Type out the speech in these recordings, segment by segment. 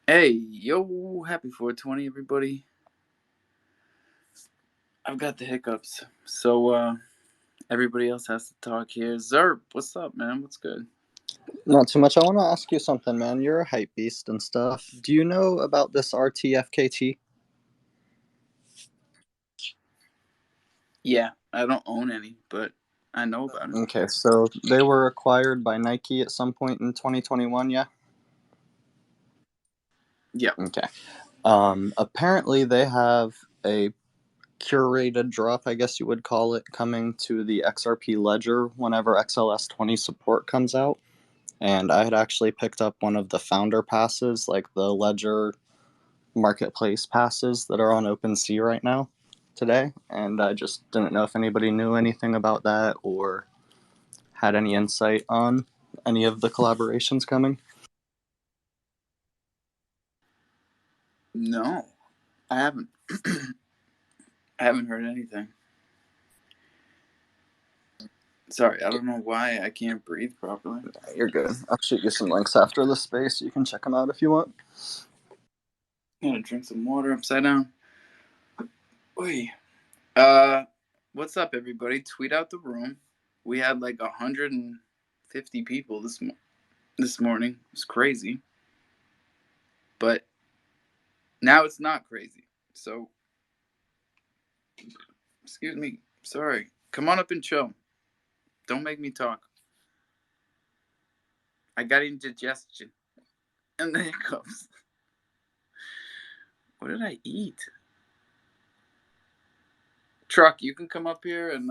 Hey, yo, happy 420, everybody. I've got the hiccups, so everybody else has to talk here. Zerp, what's up, man? What's good? Not too much. I want to ask you something, man. You're a hype beast and stuff. Do you know about this RTFKT? Yeah, I don't own any, but I know about it. Okay, so they were acquired by Nike at some point in 2021, yeah? Yeah. Okay. Apparently they have a curated drop, I guess you would call it, coming to the XRP ledger whenever XLS20 support comes out. And I had actually picked up one of the founder passes, like the ledger marketplace passes that are on OpenSea right now today, and I just didn't know if anybody knew anything about that or had any insight on any of the collaborations coming. No, I haven't. I haven't heard anything. Sorry, I don't know why I can't breathe properly. You're good. I'll shoot you some links after the space. You can check them out if you want. I'm gonna drink some water upside down. Oy. Uh, what's up, everybody? Tweet out the room. We had like 150 people this morning. It's crazy, but now it's not crazy. So, excuse me. Sorry. Come on up and chill. Don't make me talk. I got indigestion and the hiccups. What did I eat? Truck, you can come up here and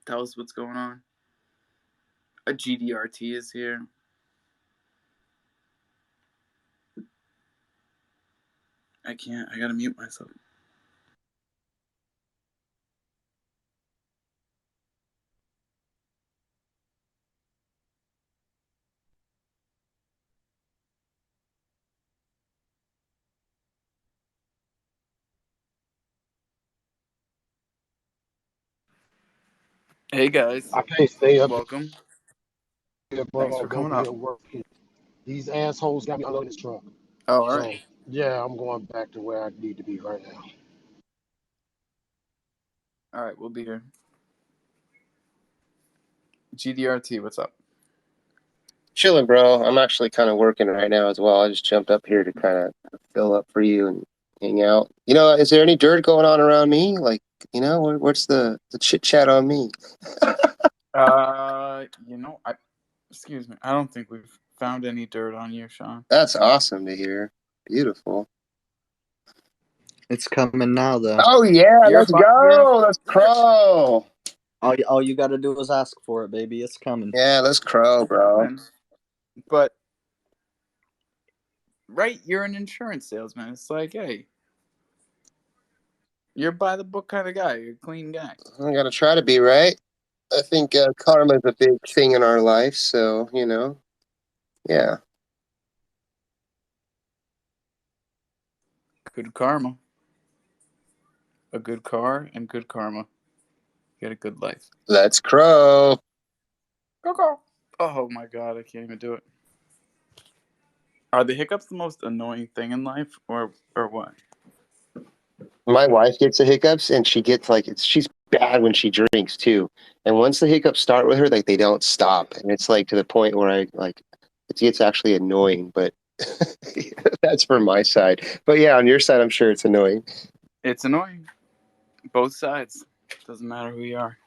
tell us what's going on. A GDRT is here. I can't. I gotta mute myself. Hey guys, I can't stay up welcome. here, Thanks bro. for I'm over coming up. here working. These assholes got me unloading this truck. Oh, all So, right. yeah, I'm going back to where I need to be right now. All right, we'll be here. GDRT, what's up? Chilling, bro. I'm actually kind of working right now as well. I just jumped up here to kind of fill up for you and hang out. Is there any dirt going on around me? Like, what's the chit chat on me? I excuse me. I don't think we've found any dirt on you, Sean. That's awesome to hear. Beautiful. It's coming now, though. Oh yeah, let's You're in go. for Let's crow. All you got to do is ask for it, baby. It's coming. Yeah, let's crow, bro. coming, but right, you're an insurance salesman. It's like, hey, you're by the book kind of guy. You're a clean guy. I gotta try to be right. I think karma is a big thing in our life, so yeah. Good karma, a good car, and good karma. You get a good life. Let's crow. Go go. Oh my god, I can't even do it. Are the hiccups the most annoying thing in life, or what? My wife gets the hiccups and she gets she's bad when she drinks too. And once the hiccups start with her, like they don't stop. And it's like to the point where it gets actually annoying, but that's for my side. But yeah, on your side, I'm sure it's annoying. It's annoying. Both sides. Doesn't matter who you are.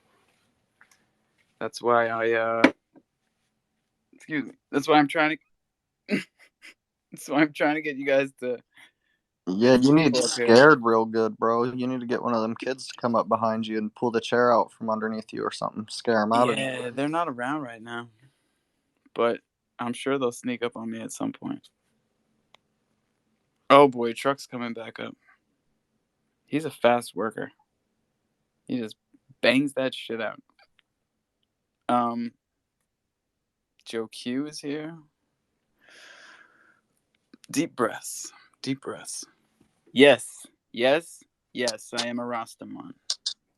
That's why excuse me. That's why I'm trying to. That's why I'm trying to get you guys to Yeah, you need pull up here. scared real good, bro. You need to get one of them kids to come up behind you and pull the chair out from underneath you or something. Scare them out of you. Yeah, they're not around right now, but I'm sure they'll sneak up on me at some point. Oh boy, truck's coming back up. He's a fast worker. He just bangs that shit out. Joe Q is here. Deep breaths. Deep breaths. Yes. Yes. Yes, I am a Rastaman.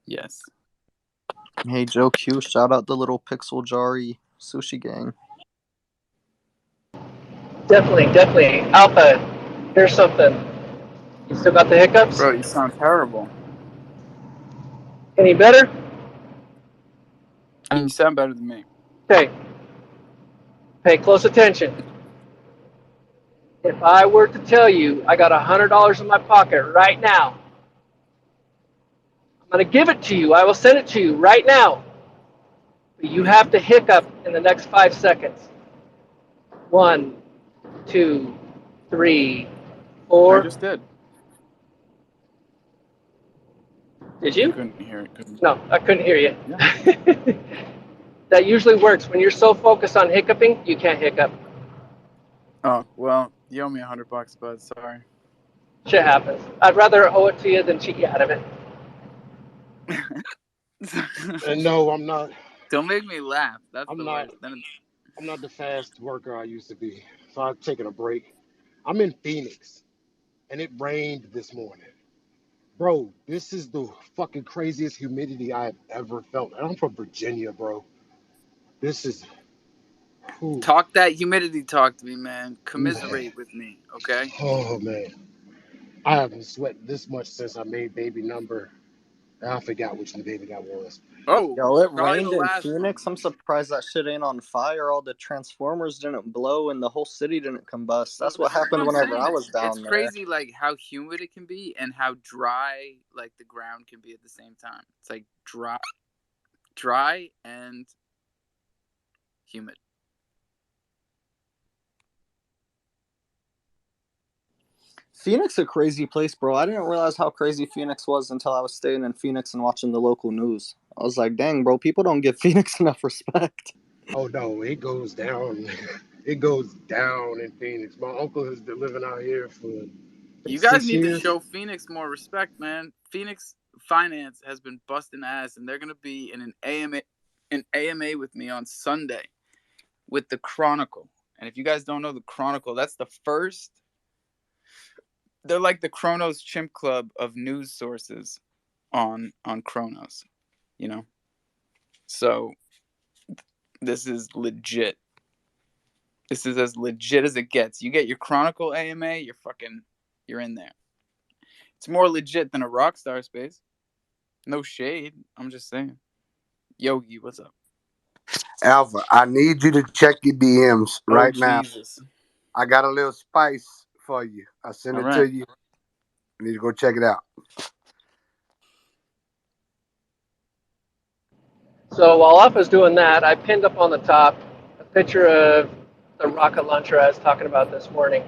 Yes. Hey, Joe Q, shout out the little Pixel Jari sushi gang. Definitely. Alpha, here's something. You still got the hiccups? Bro, you sound terrible. Any better? I mean, you sound better than me. Okay. Pay close attention. If I were to tell you I got $100 in my pocket right now, I'm going to give it to you. I will send it to you right now. But you have to hiccup in the next 5 seconds. 1, 2, 3, I 4. just did. Did You you? couldn't hear it, couldn't you? No, I couldn't hear you. Yeah. That usually works. When you're so focused on hiccuping, you can't hiccup. Oh, well, you owe me $100, bud. Sorry. Shit happens. I'd rather owe it to you than cheat you out of it. And no, I'm not. Don't make me laugh. That's I'm the not. worst. Then I'm not the fast worker I used to be. So I've taken a break. I'm in Phoenix, and it rained this morning. Bro, this is the fucking craziest humidity I have ever felt. And I'm from Virginia, bro. This is, whew, talk that humidity talk to me, man. man. Commiserate with me, okay? Oh man, I haven't sweat this much since I made baby number. I forgot which the baby that was. Oh, Yo, it probably the rained in last Phoenix. one. I'm surprised that shit ain't on fire. All the transformers didn't blow and the whole city didn't combust. Well, That's this what is what happened I'm whenever I saying. was It's down there. crazy, like how humid it can be and how dry, like the ground can be at the same time. It's like dry and humid. Phoenix a crazy place, bro. I didn't realize how crazy Phoenix was until I was staying in Phoenix and watching the local news. I was like, dang, bro, people don't give Phoenix enough respect. Oh no, it goes down. It goes down in Phoenix. My uncle has been living out here for I think You guys 6 need to years. show Phoenix more respect, man. Phoenix finance has been busting ass, and they're gonna be in an AMA with me on Sunday with the Chronicle. And if you guys don't know the Chronicle, that's the first. They're like the Chronos Chimp Club of news sources on Chronos, you know. So this is legit. This is as legit as it gets. You get your Chronicle AMA, you're in there. It's more legit than a Rockstar space. No shade. I'm just saying. Yogi, what's up? Alpha, I need you to check your DMs Oh right now. Jesus. I got a little spice for you. I sent All it right. to you. You need to go check it out. So while Alpha's doing that, I pinned up on the top a picture of the rocket launcher I was talking about this morning.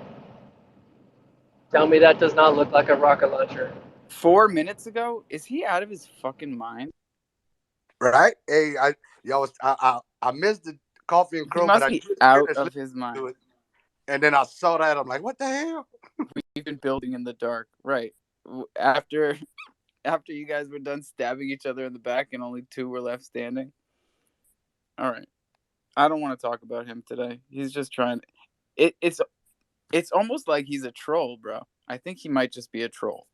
Tell me that does not look like a rocket launcher. 4 minutes ago? Is he out of his fucking mind? Right? Hey, I missed the coffee and He crow, but must I be did out finish of listening his to mind. it. And then I saw that. I'm like, what the hell? We've been building in the dark. Right. After you guys were done stabbing each other in the back and only 2 were left standing. All right. I don't want to talk about him today. He's just trying. It's almost like he's a troll, bro. I think he might just be a troll.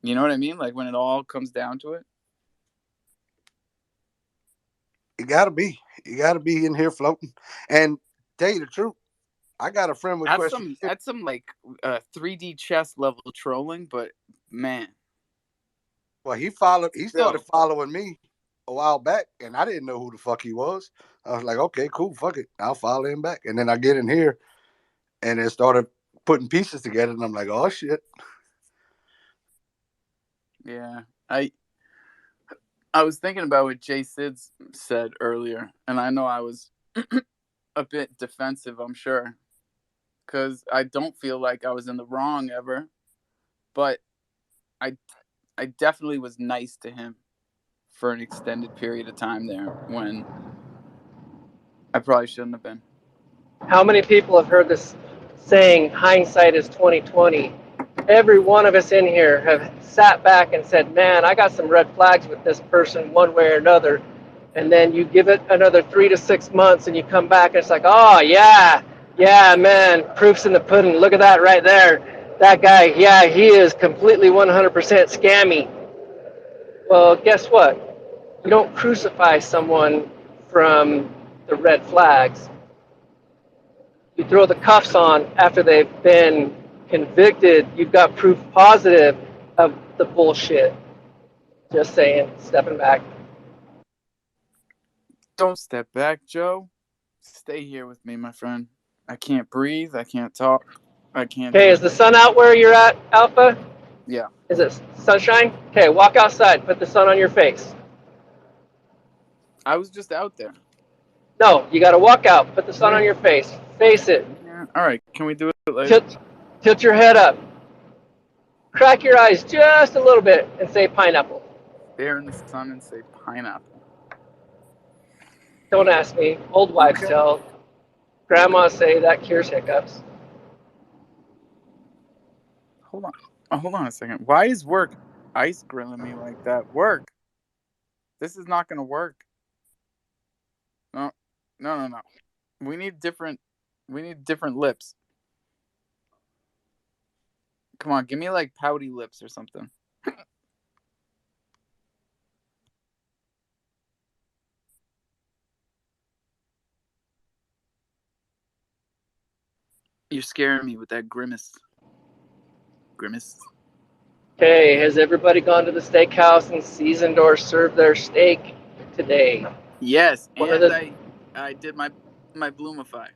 You know what I mean? Like when it all comes down to it. You gotta be. You gotta be in here floating. And tell you the truth, I got a friend request. That's some like 3D chess level trolling, but man. Well, he started following me a while back, and I didn't know who the fuck he was. I was like, okay, cool, fuck it. I'll follow him back. And then I get in here and it started putting pieces together, and I'm like, oh shit. Yeah. I was thinking about what Jay Sids said earlier, and I know I was a bit defensive, I'm sure, because I don't feel like I was in the wrong ever, but I definitely was nice to him for an extended period of time there when I probably shouldn't have been. How many people have heard this saying, hindsight is 2020? Every one of us in here have sat back and said, man, I got some red flags with this person one way or another. And then you give it another 3 to 6 months and you come back and it's like, oh, yeah, man, proof's in the pudding. Look at that right there. That guy, yeah, he is completely 100% scammy. Well, guess what? You don't crucify someone from the red flags. You throw the cuffs on after they've been convicted. You've got proof positive of the bullshit. Just saying, stepping back. Don't step back, Joe. Stay here with me, my friend. I can't breathe. I can't talk. I can't Okay, do is the anything. sun out where you're at, Alpha? Yeah. Is it sunshine? Okay, walk outside. Put the sun on your face. I was just out there. No, you got to walk out. Put the sun on your face. Face it. Yeah. All right. Can we do it later? Tilt your head up. Crack your eyes just a little bit and say pineapple. Stare in the sun and say pineapple. Don't ask me. Old wives Okay. tell. Grandmas say that cures hiccups. Hold on. Hold on a second. Why is work ice grilling me like that? Work. This is not going to work. No. No, no, no. We need different lips. Come on, give me like pouty lips or something. You're scaring me with that grimace. Grimace. Okay, has everybody gone to the steakhouse and seasoned or served their steak today? Yes, One of and the I did my Bloomify.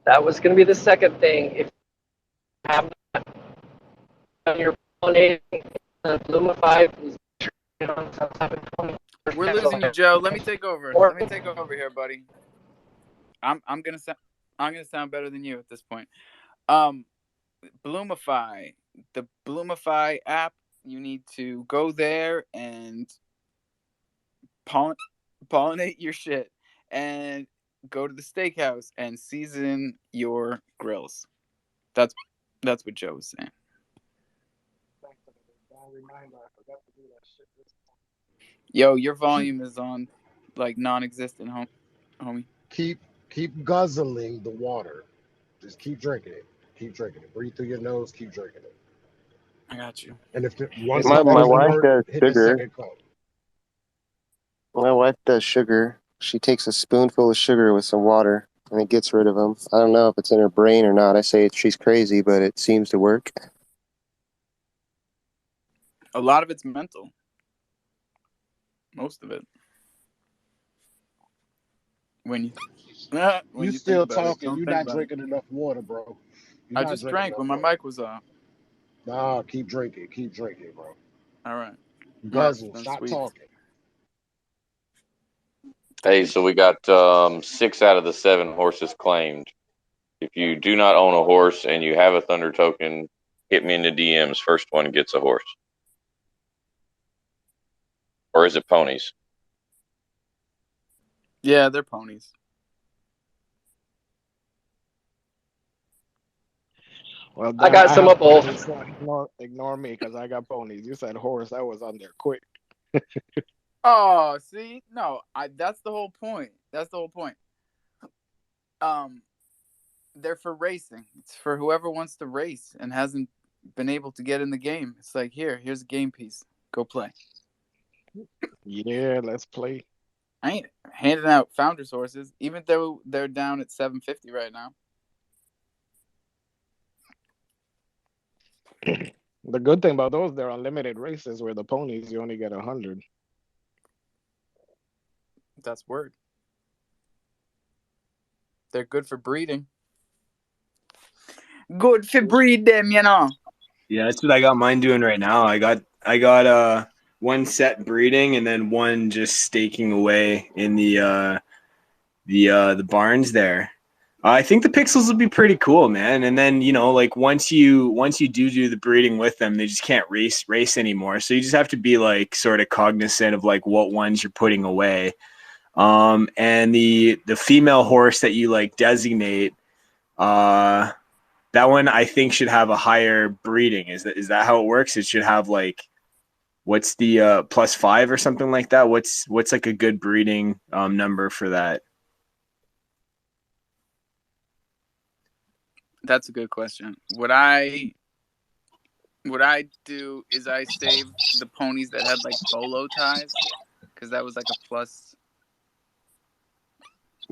that was going to be the second thing. If you have not done your pollinating, Bloomify, please on some type of 20% We're losing you, Joe. Let me take over. Let me take over here, buddy. I'm gonna sound better than you at this point. Bloomify, the Bloomify app. You need to go there and pollinate your shit, and go to the steakhouse and season your grills. That's what Joe was saying. Yo, your volume is on like non-existent, homie. Keep guzzling the water. Just keep drinking it. Keep drinking it. Breathe through your nose. Keep drinking it. I got you. And once My that my doesn't wife work, does hit the sugar. second cup. My wife does sugar. She takes a spoonful of sugar with some water, and it gets rid of them. I don't know if it's in her brain or not. I say she's crazy, but it seems to work. A lot of it's mental. Most of it. When you You think still about it, talking. don't You're think not about it. drinking enough water, bro. You're I not just drinking drank enough when my water. mic was off. Nah, keep drinking. Keep drinking, bro. All right. Murph, Guzzle. then Stop sweet. talking. Hey, so we got 6 out of the 7 horses claimed. If you do not own a horse and you have a Thunder token, hit me in the DMs. First one gets a horse. Or is it ponies? Yeah, they're ponies. Well, I damn, got I some have of both. ponies, so ignore me because I got ponies. You said horse, I was on there quick. Oh, see, no, that's the whole point. That's the whole point. They're for racing. It's for whoever wants to race and hasn't been able to get in the game. It's like here's a game piece. Go play. Yeah, let's play. I ain't handing out founder sources, even though they're down at 750 right now. The good thing about those, they're unlimited races. Where the ponies, you only get 100. That's word. They're good for breeding. Good for breed them, you know. Yeah, that's what I got mine doing right now. I got one set breeding and then one just staking away in the barns there. I think the pixels will be pretty cool, man. And then like once you do the breeding with them, they just can't race anymore. So you just have to be like sort of cognizant of like what ones you're putting away. And the female horse that you like designate, that one I think should have a higher breeding. Is that how it works? It should have like what's the +5 or something like that? What's like a good breeding number for that? That's a good question. What I do is I save the ponies that had like bolo ties because that was like a plus.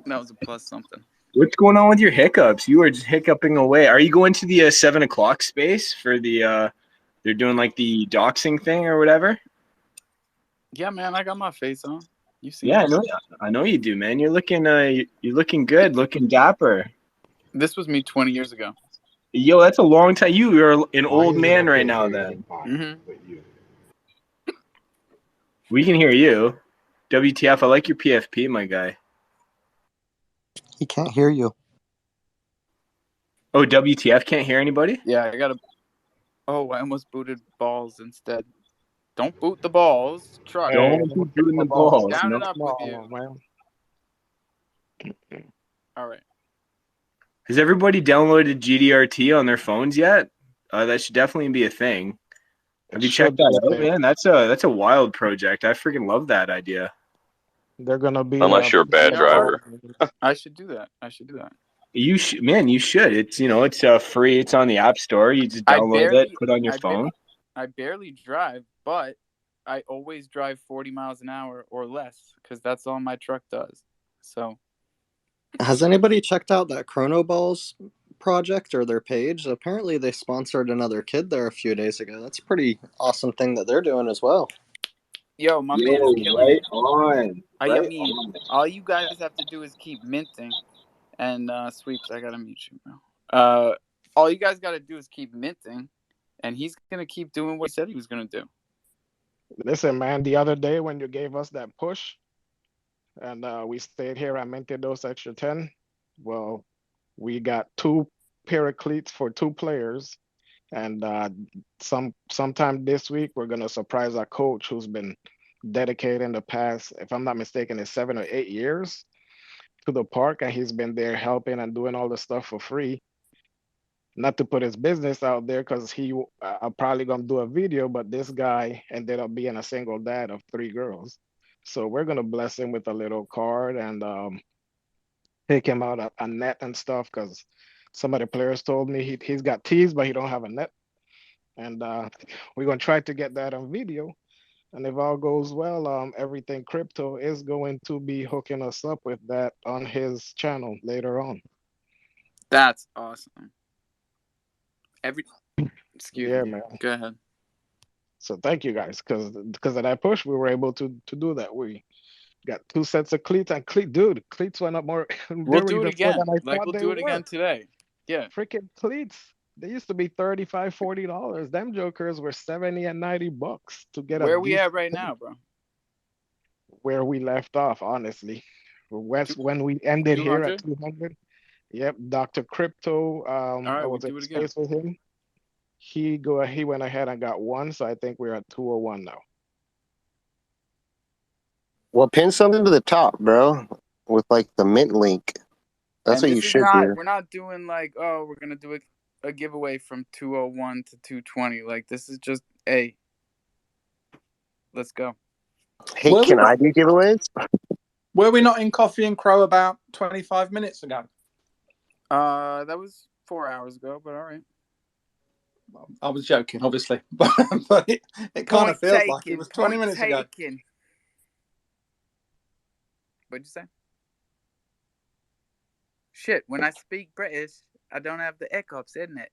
That was a plus something. What's going on with your hiccups? You are just hiccuping away. Are you going to the 7 o'clock space for the? They're doing like the doxing thing or whatever. Yeah, man, I got my face on. You seen Yeah, it? I know you do, man. You're looking good, looking dapper. This was me 20 years ago. Yo, that's a long time. You are an Why old is it I man right can't now. hear Then anybody Mm-hmm. but you? we can hear you. WTF? I like your PFP, my guy. He can't hear you. Oh, WTF can't hear anybody? Yeah, I got a. Oh, I almost booted balls instead. Don't boot the balls. Truck. Hey, Don't be don't kick doing my the balls. balls. Down No. and up with you. No, man. All right. Has everybody downloaded GDRT on their phones yet? That should definitely be a thing. Have you checked Should be that a out, thing. man? That's a wild project. I freaking love that idea. They're gonna be Unless you're a bad driver. I should do that. You should, man. You should. It's free. It's on the App Store. You just download it, put it on your phone. I barely drive, but I always drive 40 miles an hour or less because that's all my truck does. So, Has anybody checked out that Chronoballs project or their page? Apparently, they sponsored another kid there a few days ago. That's a pretty awesome thing that they're doing as well. yo, my man's killing it. On. I mean, all you guys have to do is keep minting. And Sweeps, I gotta mute you, bro. All you guys gotta do is keep minting, and he's gonna keep doing what he said he was gonna do. Listen, man, the other day when you gave us that push and we stayed here and minted those extra 10, well, we got 2 paracletes for 2 players. And sometime this week, we're going to surprise our coach who's been dedicated in the past, if I'm not mistaken, it's 7 or 8 years to the park. And he's been there helping and doing all the stuff for free. Not to put his business out there because he probably going to do a video, but this guy ended up being a single dad of 3 girls. So we're going to bless him with a little card and take him out a net and stuff because some of the players told me he's got tees, but he don't have a net. And we're going to try to get that on video. And if all goes well, Everything Crypto is going to be hooking us up with that on his channel later on. That's awesome. Excuse me. Man. Go ahead. So thank you guys, because of that push, we were able to do that. We got 2 sets of cleats, and cleats went up more. We'll do it again. We'll do it again today. Yeah. Freaking cleats. They used to be $35, $40. Them jokers were $70 and $90 to get. Where we at right now, bro? Where we left off, honestly. When we ended 200? Here at 200. Yep, Dr. Crypto. I was in space with him. He went ahead and got 1, so I think we're at 201 now. Well, pin something to the top, bro, with like the mint link. That's what you should do. We're not doing like, oh, we're gonna do a giveaway from 201 to 220. Like, this is just let's go. Hey, can I do giveaways? Were we not in Coffee and Crow about 25 minutes ago? That was 4 hours ago, but all right. I was joking, obviously, but it kind of feels like it was 20 minutes ago. What'd you say? Shit, when I speak British, I don't have the hiccups, isn't it?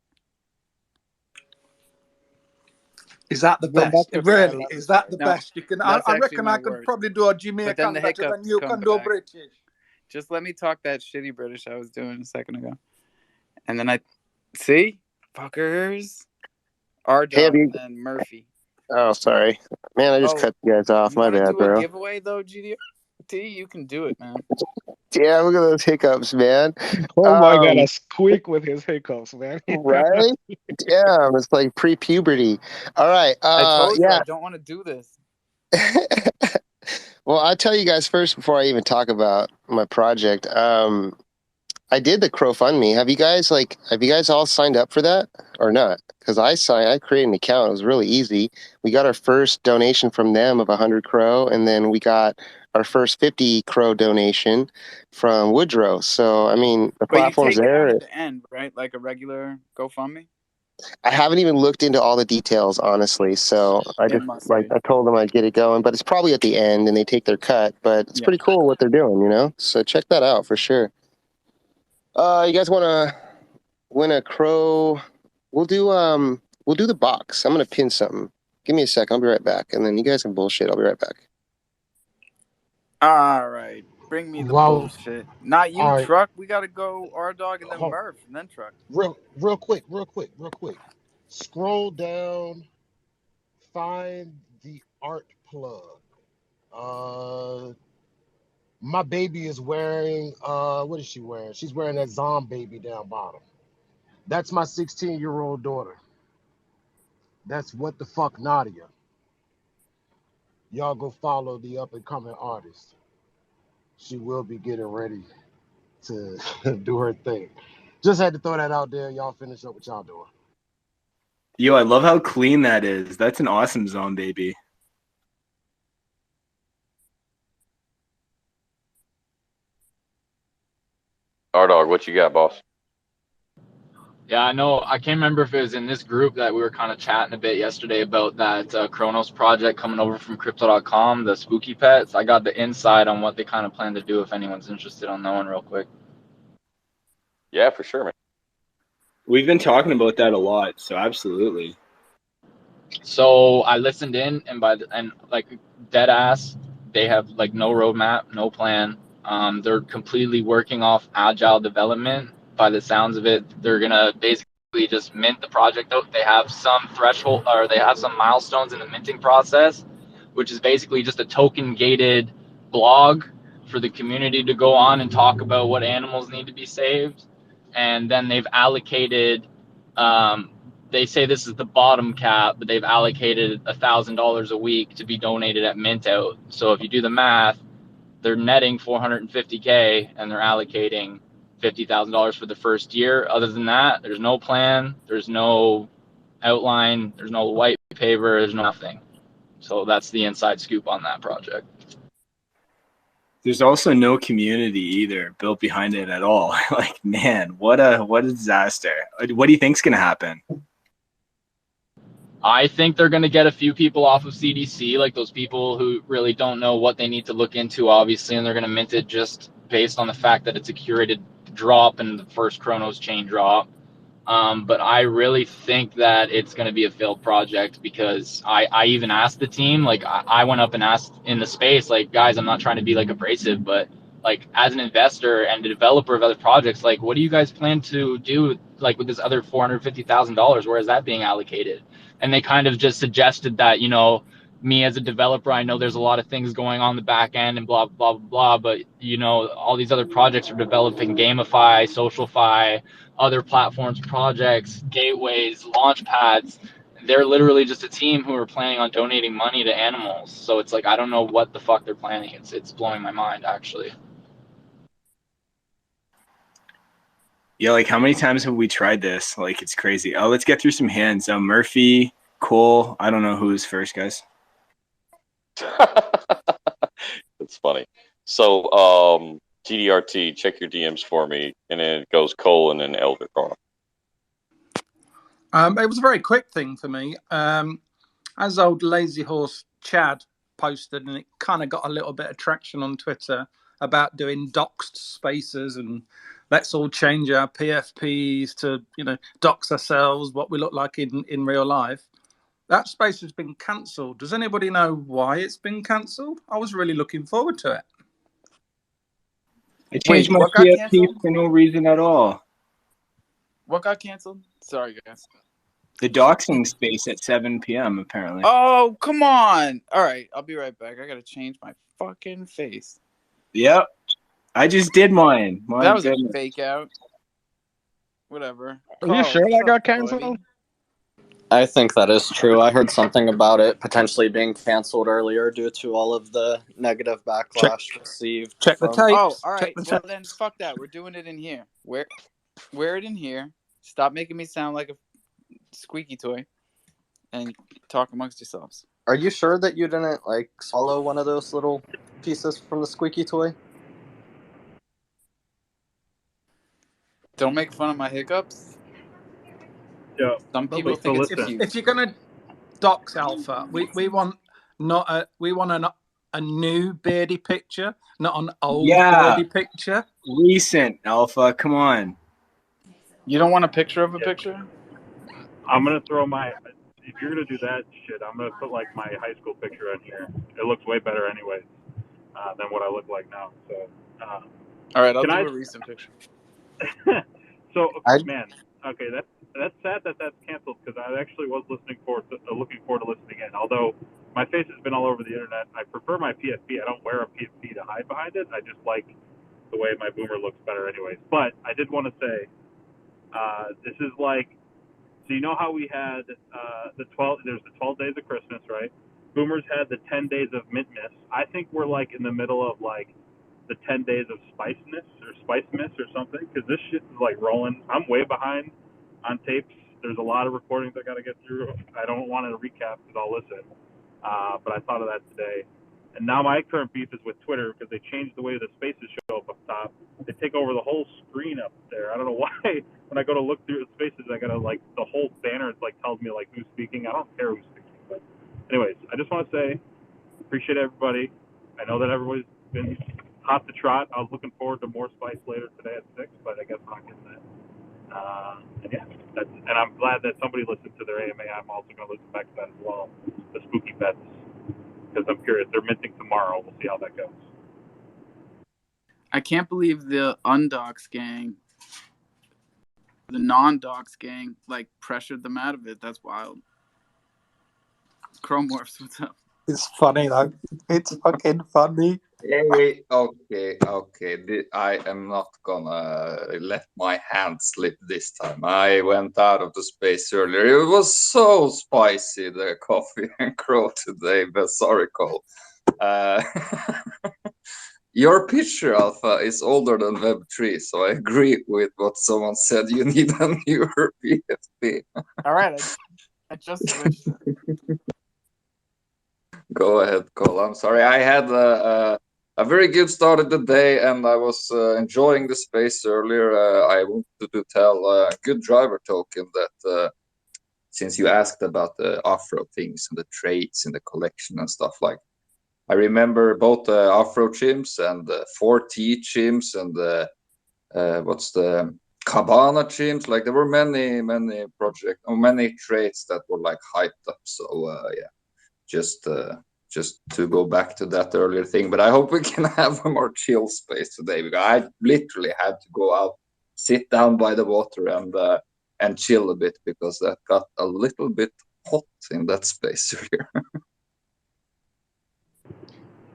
Is that the best? Really? Is that the best? You can. I reckon I could probably do a Jamaican better than you can do British. Just let me talk that shitty British I was doing a second ago. And then see? Fuckers. R-Dog and Murphy. Oh, sorry. Man, I just cut you guys off. My bad, bro. Do a giveaway, though, GDT? You can do it, man. Yeah, look at those hiccups, man. Oh my God, a squeak with his hiccups, man. Right? Damn, it's like pre-puberty. All right. I told you I don't want to do this. Well, I'll tell you guys first before I even talk about my project. I did the crowdfundme. Have you guys all signed up for that or not? Because I created an account. It was really easy. We got our first donation from them of 100 crow, and then we got our first 50 crow donation from Woodrow. So, I mean, the platform's there. At the end, right? Like a regular GoFundMe? I haven't even looked into all the details, honestly. So I just I told them I'd get it going, but it's probably at the end and they take their cut. But it's pretty cool what they're doing, you know? So check that out for sure. You guys want to win a crow? We'll do the box. I'm gonna pin something. Give me a sec. I'll be right back. And then you guys can bullshit. I'll be right back. All right. Bring me the bullshit. Not you, all right. Truck. We got to go R-Dog and then Murph and then Truck. Real quick. Scroll down. Find the art plug. My baby is wearing, what is she wearing? She's wearing that zombie baby down bottom. That's my 16-year-old daughter. That's what the fuck Nadia. Y'all go follow the up-and-coming artist. She will be getting ready to do her thing. Just had to throw that out there. Y'all finish up what y'all doing. Yo, I love how clean that is. That's an awesome zone, baby. R-Dog, what you got, boss? Yeah, I know. I can't remember if it was in this group that we were kind of chatting a bit yesterday about that Kronos project coming over from Crypto.com, the spooky pets. I got the insight on what they kind of plan to do if anyone's interested on knowing real quick. Yeah, for sure, man. We've been talking about that a lot, so absolutely. So I listened in, and like dead ass, they have like no roadmap, no plan. They're completely working off agile development. By the sounds of it, they're gonna basically just mint the project out. They have some threshold, or they have some milestones in the minting process, which is basically just a token gated blog for the community to go on and talk about what animals need to be saved. And then they've allocated, they say this is the bottom cap, but they've allocated $1,000 a week to be donated at mint out. So if you do the math, they're netting 450K and they're allocating $50,000 for the first year. Other than that, there's no plan, there's no outline, there's no white paper, there's nothing. So that's the inside scoop on that project. There's also no community either built behind it at all. Like, man, what a disaster. What do you think's gonna happen? I think they're going to get a few people off of CDC, like those people who really don't know what they need to look into, obviously, and they're going to mint it just based on the fact that it's a curated drop and the first Chronos chain drop. But I really think that it's going to be a failed project because I even asked the team, like I went up and asked in the space, like, guys, I'm not trying to be like abrasive, but like as an investor and a developer of other projects, like what do you guys plan to do like with this other $450,000? Where is that being allocated? And they kind of just suggested that, you know, me as a developer, I know there's a lot of things going on the back end and blah, blah, blah, but you know, all these other projects are developing GameFi, SocialFi, other platforms, projects, gateways, launch pads. They're literally just a team who are planning on donating money to animals. So it's like, I don't know what the fuck they're planning. It's blowing my mind, actually. Yeah, like how many times have we tried this? Like it's crazy. Oh, let's get through some hands. Murphy, Cole. I don't know who's first, guys. That's funny. So, GDRT, check your DMs for me, and then it goes Cole and then Elder Corner. It was a very quick thing for me. As old lazy horse Chad posted, and it kind of got a little bit of traction on Twitter about doing doxed spaces and let's all change our PFPs to, you know, dox ourselves, what we look like in real life. That space has been cancelled. Does anybody know why it's been cancelled? I was really looking forward to it. I changed my PFP for no reason at all. What got canceled? Sorry, guys. The doxing space at 7 p.m. apparently. Oh, come on. All right, I'll be right back. I got to change my fucking face. Yep. I just did mine. That was a fake out. Whatever. Are you sure that got canceled? Buddy? I think that is true. I heard something about it potentially being canceled earlier due to all of the negative backlash received. Check the tapes. Oh, all right. Well, then fuck that. We're doing it in here. Wear it in here. Stop making me sound like a squeaky toy and talk amongst yourselves. Are you sure that you didn't like swallow one of those little pieces from the squeaky toy? Don't make fun of my hiccups. Yeah. Some people think it's cute. If you're gonna dox Alpha, we want an a new beardy picture, not an old Yeah. beardy picture. Recent, Alpha. Come on. You don't want a picture of a picture? I'm gonna throw my. If you're gonna do that shit, I'm gonna put like my high school picture in here. It looks way better anyway than what I look like now. So. All right, I'll Can do I? a recent picture. So I man, okay, that's sad that that's canceled because I actually was looking forward to listening in. Although my face has been all over the internet, I prefer my PFP. I don't wear a PFP to hide behind it. I just like the way my boomer looks better, anyways. But I did want to say, this is like, so you know how we had there's the 12 days of Christmas, right? Boomers had the 10 days of mint miss. I think we're like in the middle of like the 10 days of spice miss or something, because this shit is like rolling. I'm way behind on tapes. There's a lot of recordings I got to get through. I don't want to recap because I'll listen. But I thought of that today. And now my current beef is with Twitter because they changed the way the spaces show up top. They take over the whole screen up there. I don't know why. When I go to look through the spaces, I gotta like the whole banner like tells me like who's speaking. I don't care who's speaking. But anyways, I just want to say appreciate everybody. I know that everybody's been hot to trot. I was looking forward to more spice later today at 6, but I guess I'm not getting that. And yeah, and I'm glad that somebody listened to their AMA. I'm also going to listen back to that as well, the spooky bets, because I'm curious. They're minting tomorrow. We'll see how that goes. I can't believe the undocs gang, the non-docs gang, like pressured them out of it. That's wild. Chromorphs, what's up? It's funny though. It's fucking funny. Hey, okay. I am not gonna let my hand slip this time. I went out of the space earlier. It was so spicy, the coffee and crow today, but sorry, Cole. Your picture, Alpha, is older than Web3, so I agree with what someone said. You need a newer PFP. All right, I just switched it. Go ahead, Cole. I'm sorry. I had a very good start of the day, and I was enjoying the space earlier. I wanted to tell Good Driver Token that since you asked about the Afro things and the traits in the collection and stuff, like I remember both the Afro chimps and the 4T chimps and the what's the Cabana chimps. Like there were many projects or many traits that were like hyped up. So yeah, just to go back to that earlier thing. But I hope we can have a more chill space today, because I literally had to go out, sit down by the water and chill a bit, because that got a little bit hot in that space earlier.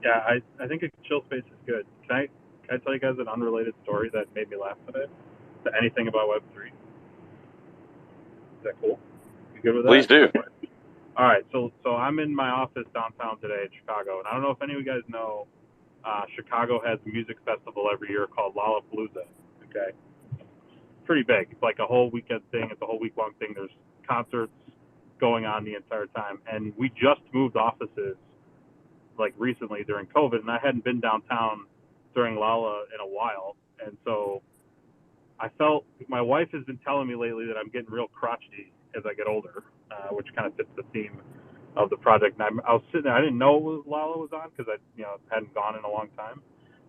Yeah, I think a chill space is good. Can I tell you guys an unrelated story that made me laugh today? To anything about Web3? Is that cool? You good with that? Please do. All right, so I'm in my office downtown today in Chicago, and I don't know if any of you guys know, Chicago has a music festival every year called Lollapalooza. Okay, pretty big. It's like a whole weekend thing. It's a whole week-long thing. There's concerts going on the entire time, and we just moved offices like recently during COVID, and I hadn't been downtown during Lolla in a while, and so I felt my wife has been telling me lately that I'm getting real crotchety as I get older, which kind of fits the theme of the project. And I was sitting there, I didn't know it was Lala was on because I hadn't gone in a long time,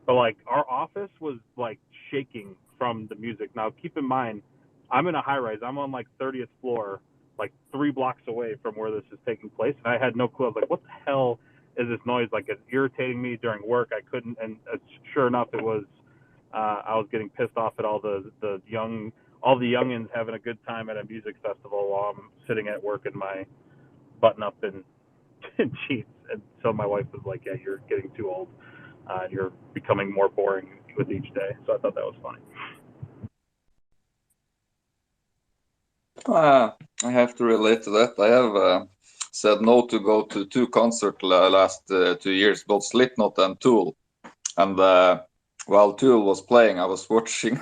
but like our office was like shaking from the music. Now keep in mind, I'm in a high rise. I'm on like 30th floor, like 3 blocks away from where this is taking place, and I had no clue. I was like, what the hell is this noise? Like it's irritating me during work. I couldn't, and sure enough, it was. I was getting pissed off at all the youngins having a good time at a music festival while I'm sitting at work in my button up in jeans. And so my wife was like, "Yeah, you're getting too old. You're becoming more boring with each day." So I thought that was funny. I have to relate to that. I have said no to go to 2 concerts last 2 years, both Slipknot and Tool. And while Tool was playing, I was watching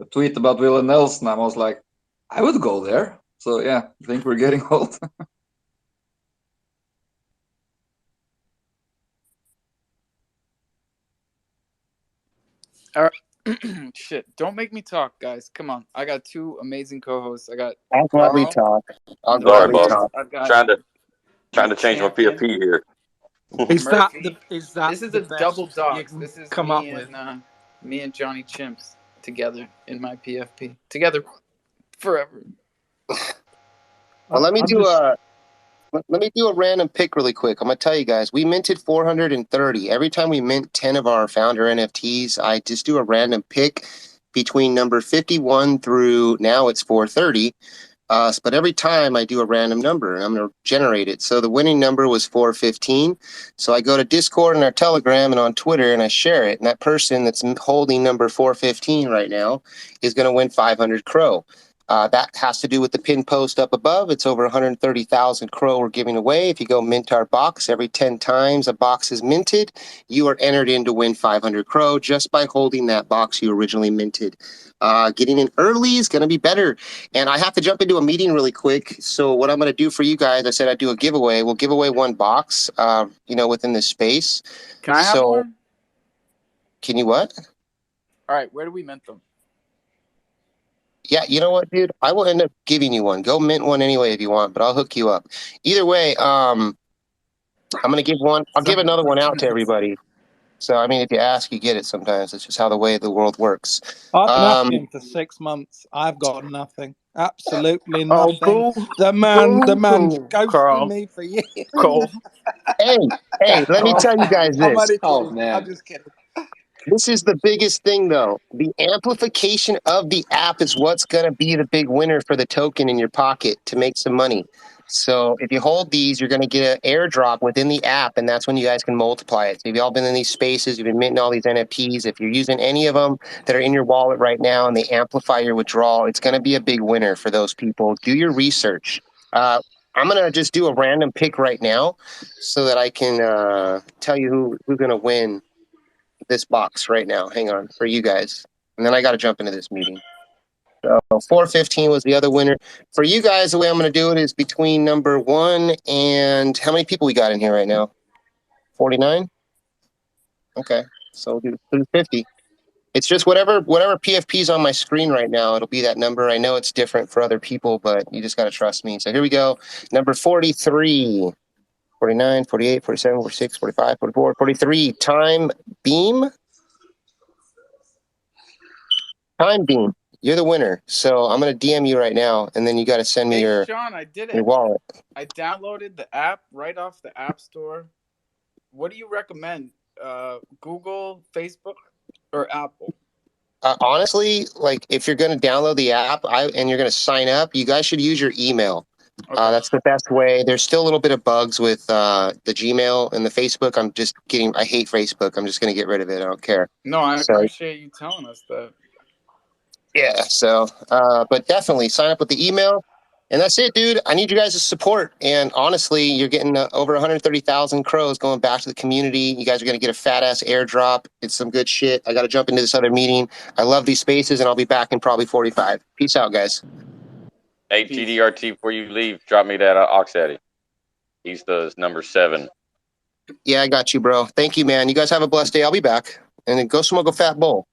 a tweet about Willie Nelson. I was like, I would go there. So yeah, I think we're getting old. All right. Shit, don't make me talk, guys. Come on. I got 2 amazing co-hosts. I got I'm glad we Carl. talk. I'm the glad Sorry, we boss. co-host. talk. I've got Trying to the change my champion. PFP here. Is that Murphy. the is that This is the a double best you dogs. can This is come up with? me and Johnny Chimps together in my PFP. Together forever. Well, I'm just let me do a random pick really quick. I'm gonna tell you guys, we minted 430. Every time we mint 10 of our founder NFTs, I just do a random pick between number 51 through now it's 430. But every time I do a random number, and I'm going to generate it. So the winning number was 415. So I go to Discord and our Telegram and on Twitter and I share it. And that person that's holding number 415 right now is going to win 500 Crow. That has to do with the pin post up above. It's over 130,000 Crow we're giving away. If you go mint our box, every 10 times a box is minted, you are entered in to win 500 Crow just by holding that box you originally minted. Getting in early is going to be better. And I have to jump into a meeting really quick. So what I'm going to do for you guys, I said I'd do a giveaway. We'll give away one box, within this space. Can I have one? Can you what? All right, where do we mint them? Yeah, you know what, dude? I will end up giving you one. Go mint one anyway if you want, but I'll hook you up. Either way, I'm going to give one. I'll give another one out to everybody. So, I mean, if you ask, you get it sometimes. It's just how the way the world works. I've been asking for 6 months. I've got nothing. Absolutely nothing. Oh, The man's ghosting Carl. me for years. Cole. Hey, let me tell you guys I'm this. only kidding. I'm just kidding. This is the biggest thing, though. The amplification of the app is what's going to be the big winner for the token in your pocket to make some money. So if you hold these, you're going to get an airdrop within the app, and that's when you guys can multiply it. So you've all been in these spaces, you've been minting all these NFTs. If you're using any of them that are in your wallet right now and they amplify your withdrawal, it's going to be a big winner for those people. Do your research. I'm going to just do a random pick right now so that I can tell you who's going to win this box right now. Hang on, for you guys. And then I got to jump into this meeting. So 415 was the other winner. For you guys, the way I'm going to do it is between number 1 and how many people we got in here right now? 49? Okay. So we'll do 50. It's just whatever PFP's on my screen right now, it'll be that number. I know it's different for other people, but you just got to trust me. So here we go. Number 43, 49, 48, 47, 46, 45, 44, 43. Time Beam. Time Beam, you're the winner. So I'm going to DM you right now, and then you got to send me your Sean, I did it. Your wallet. I downloaded the app right off the App Store. What do you recommend? Google, Facebook, or Apple? Honestly, like if you're going to download the app and you're going to sign up, you guys should use your email. Okay. That's the best way. There's still a little bit of bugs with the Gmail and the Facebook. I hate Facebook. I'm just going to get rid of it. I don't care. No, I appreciate you telling us that. Yeah, so, but definitely sign up with the email. And that's it, dude. I need you guys' support. And honestly, you're getting over 130,000 crows going back to the community. You guys are going to get a fat-ass airdrop. It's some good shit. I got to jump into this other meeting. I love these spaces, and I'll be back in probably 45. Peace out, guys. Hey, GDRT, before you leave, drop me that Ox Addy. He's the number 7. Yeah, I got you, bro. Thank you, man. You guys have a blessed day. I'll be back. And then go smoke a fat bowl.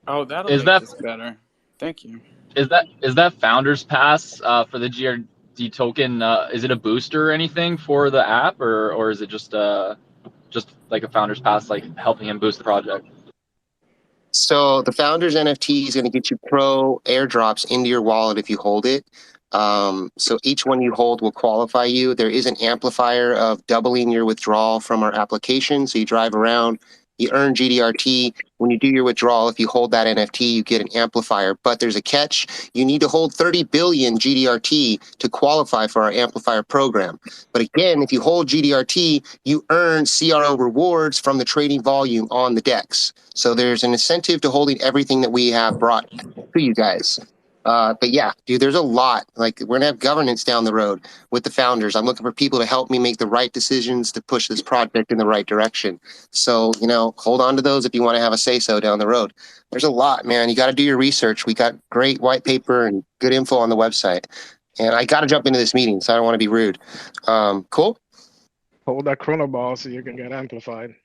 Oh, that'll make this better. Thank you. Is that Founders Pass for the GRD token? Is it a booster or anything for the app, or is it just like a Founders Pass, like helping him boost the project? So the Founders NFT is going to get you pro airdrops into your wallet if you hold it. So each one you hold will qualify you. There is an amplifier of doubling your withdrawal from our application. So you drive around, you earn GDRT. When you do your withdrawal, if you hold that NFT, you get an amplifier. But there's a catch. You need to hold 30 billion GDRT to qualify for our amplifier program. But again, if you hold GDRT, you earn CRO rewards from the trading volume on the DEX. So there's an incentive to holding everything that we have brought to you guys. But yeah, dude, there's a lot. Like, we're gonna have governance down the road with the founders. I'm looking for people to help me make the right decisions to push this project in the right direction. So, hold on to those if you want to have a say-so down the road. There's a lot, man. You got to do your research. We got great white paper and good info on the website. And I got to jump into this meeting, so I don't want to be rude. Cool? Hold that chrono ball so you can get amplified.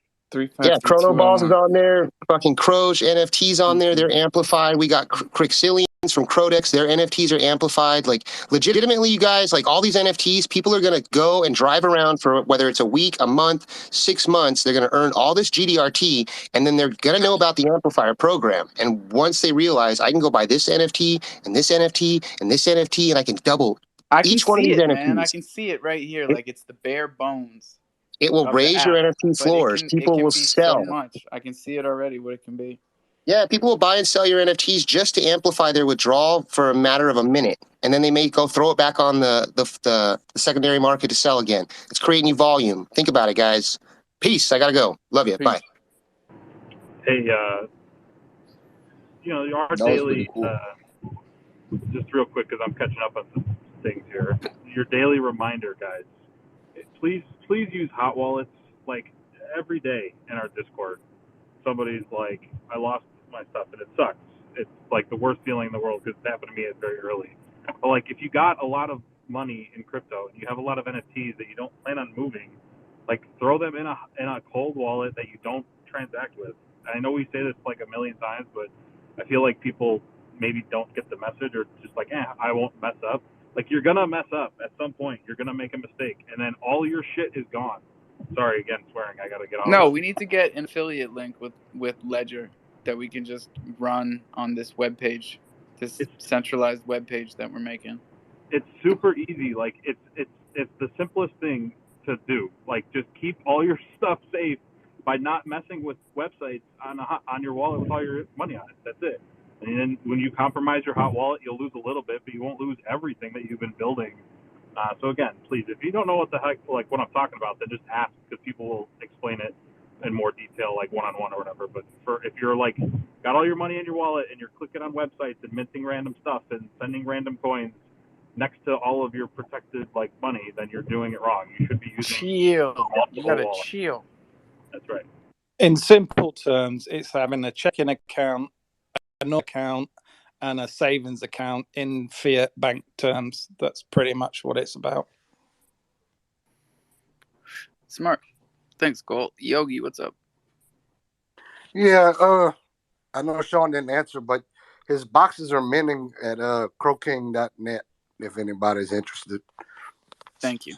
Yeah, Chrono Balls is on there. Fucking Croge NFT's on there. They're amplified. We got Crixillion. from Crodex, their NFTs are amplified. Like, legitimately, you guys, like all these NFTs, people are going to go and drive around for whether it's a week, a month, 6 months. They're going to earn all this GDRT, and then they're going to know about the amplifier program. And once they realize I can go buy this NFT and this NFT and this NFT, and I can double I can each one of see these it, man. I NFTs, can see it right here. Like it's the bare bones it will of the raise your app, NFT but floors. it People can will be so sell. much. I can see it already. What it can be. Yeah, people will buy and sell your NFTs just to amplify their withdrawal for a matter of a minute. And then they may go throw it back on the secondary market to sell again. It's creating you volume. Think about it, guys. Peace. I got to go. Love you. Peace. Bye. Hey, our That was daily, pretty cool. just real quick because I'm catching up on some things here. Your daily reminder, guys. Please use hot wallets like every day in our Discord. Somebody's like, I lost my stuff, and it sucks. It's like the worst feeling in the world because it happened to me very early. But like, if you got a lot of money in crypto and you have a lot of NFTs that you don't plan on moving, like throw them in a cold wallet that you don't transact with. I know we say this like a million times, but I feel like people maybe don't get the message or just like, I won't mess up. Like you're gonna mess up at some point. You're gonna make a mistake, and then all your shit is gone. Sorry again, swearing. I gotta get off. No, we need to get an affiliate link with Ledger that we can just run on this webpage, this centralized webpage that we're making. It's super easy. Like it's the simplest thing to do. Like just keep all your stuff safe by not messing with websites on your wallet with all your money on it. That's it. And then when you compromise your hot wallet, you'll lose a little bit, but you won't lose everything that you've been building. So again, please, if you don't know what the heck, like what I'm talking about, then just ask because people will explain it in more detail, like one-on-one or whatever. But if you're like got all your money in your wallet and you're clicking on websites and minting random stuff and sending random coins next to all of your protected like money, then you're doing it wrong. You should be using chill. You gotta wallets. chill. That's right. In simple terms, it's having a checking account, an account, and a savings account in fiat bank terms. That's pretty much what it's about. Smart. Thanks, Cole. Yogi, what's up? Yeah, I know Sean didn't answer, but his boxes are minting at croking.net if anybody's interested. Thank you.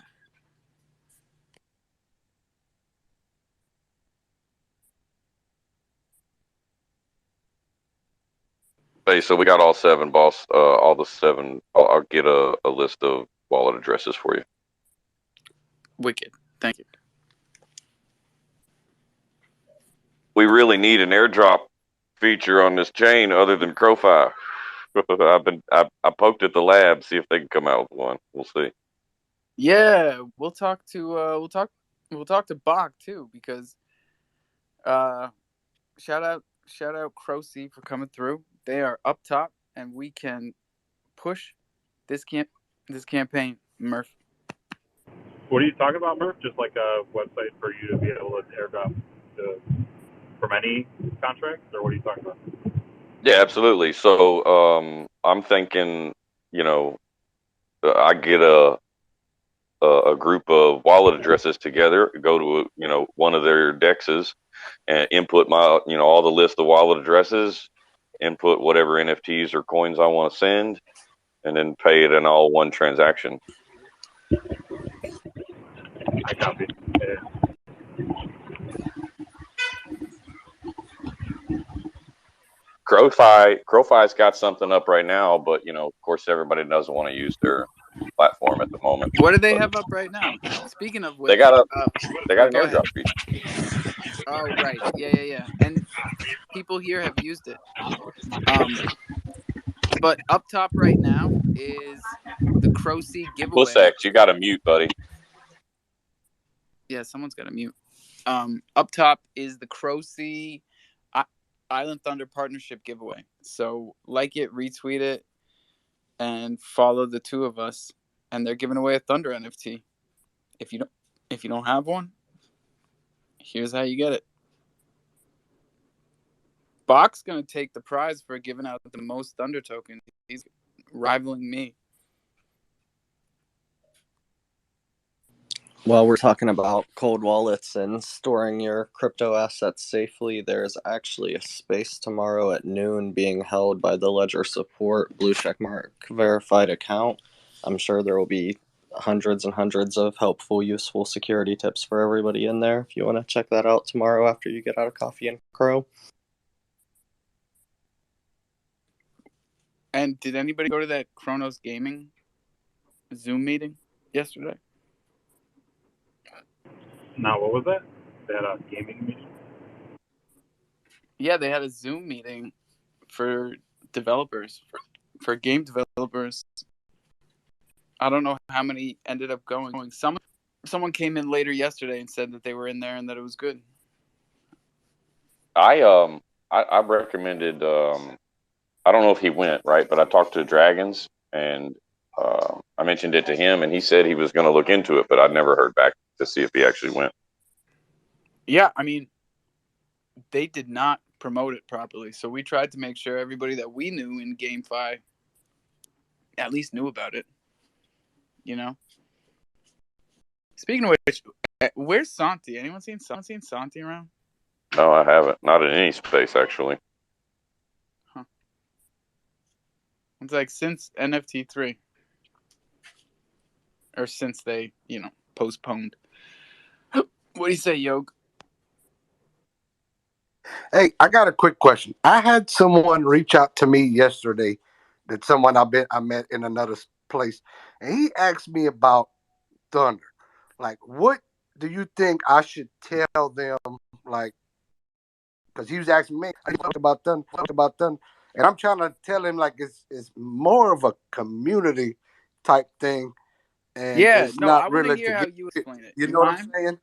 Hey, so we got all 7, boss. All the 7. I'll get a list of wallet addresses for you. Wicked. Thank you. We really need an airdrop feature on this chain other than crofam. I poked at the lab, see if they can come out with one. We'll see. Yeah, we'll talk to Bach too, because shout out Crocy for coming through. They are up top, and we can push this campaign, Murph. What are you talking about, Murph? Just like a website for you to be able to airdrop from any contract, or what are you talking about? Yeah, absolutely. So I'm thinking, I get a group of wallet addresses together, go to one of their dexes, and input my all the list of wallet addresses, input whatever NFTs or coins I want to send, and then pay it in all one transaction. I copy. Yeah. Crofy's got something up right now, but of course everybody doesn't want to use their platform at the moment. What do they have up right now? Speaking of which, They got an go ahead. airdrop feature. Oh, right. Yeah. And people here have used it. But up top right now is the Crocy giveaway. Puss-X, you got to mute, buddy. Yeah, someone's got to mute. Up top is the Crocy Island Thunder Partnership giveaway. So like it, retweet it, and follow the two of us. And they're giving away a Thunder NFT. If you don't have one, here's how you get it. Bach's gonna take the prize for giving out the most Thunder tokens. He's rivaling me. While we're talking about cold wallets and storing your crypto assets safely, there's actually a space tomorrow at noon being held by the Ledger Support Blue Checkmark verified account. I'm sure there will be hundreds and hundreds of helpful, useful security tips for everybody in there. If you want to check that out tomorrow after you get out of coffee and crow. And did anybody go to that Kronos Gaming Zoom meeting yesterday? No, what was that? They had a gaming meeting? Yeah, they had a Zoom meeting for developers, for game developers. I don't know how many ended up going. Someone came in later yesterday and said that they were in there and that it was good. I recommended I don't know if he went, right, but I talked to Dragons and I mentioned it to him and he said he was going to look into it, but I never heard back to see if he actually went. Yeah, I mean, they did not promote it properly, so we tried to make sure everybody that we knew in GameFi at least knew about it. You know. Speaking of which, where's Santi? Anyone seen Santi around? No, I haven't. Not in any space, actually. Huh. It's like since NFT 3. Or since they, postponed. What do you say, Yoke? Hey, I got a quick question. I had someone reach out to me yesterday, that someone I met in another place, and he asked me about Thunder. Like, what do you think I should tell them? Like, because he was asking me about Thunder, and I'm trying to tell him like it's more of a community type thing, and Yeah, it's no, I not want to really hear to how get. you explain it. You You know what I'm mind? saying?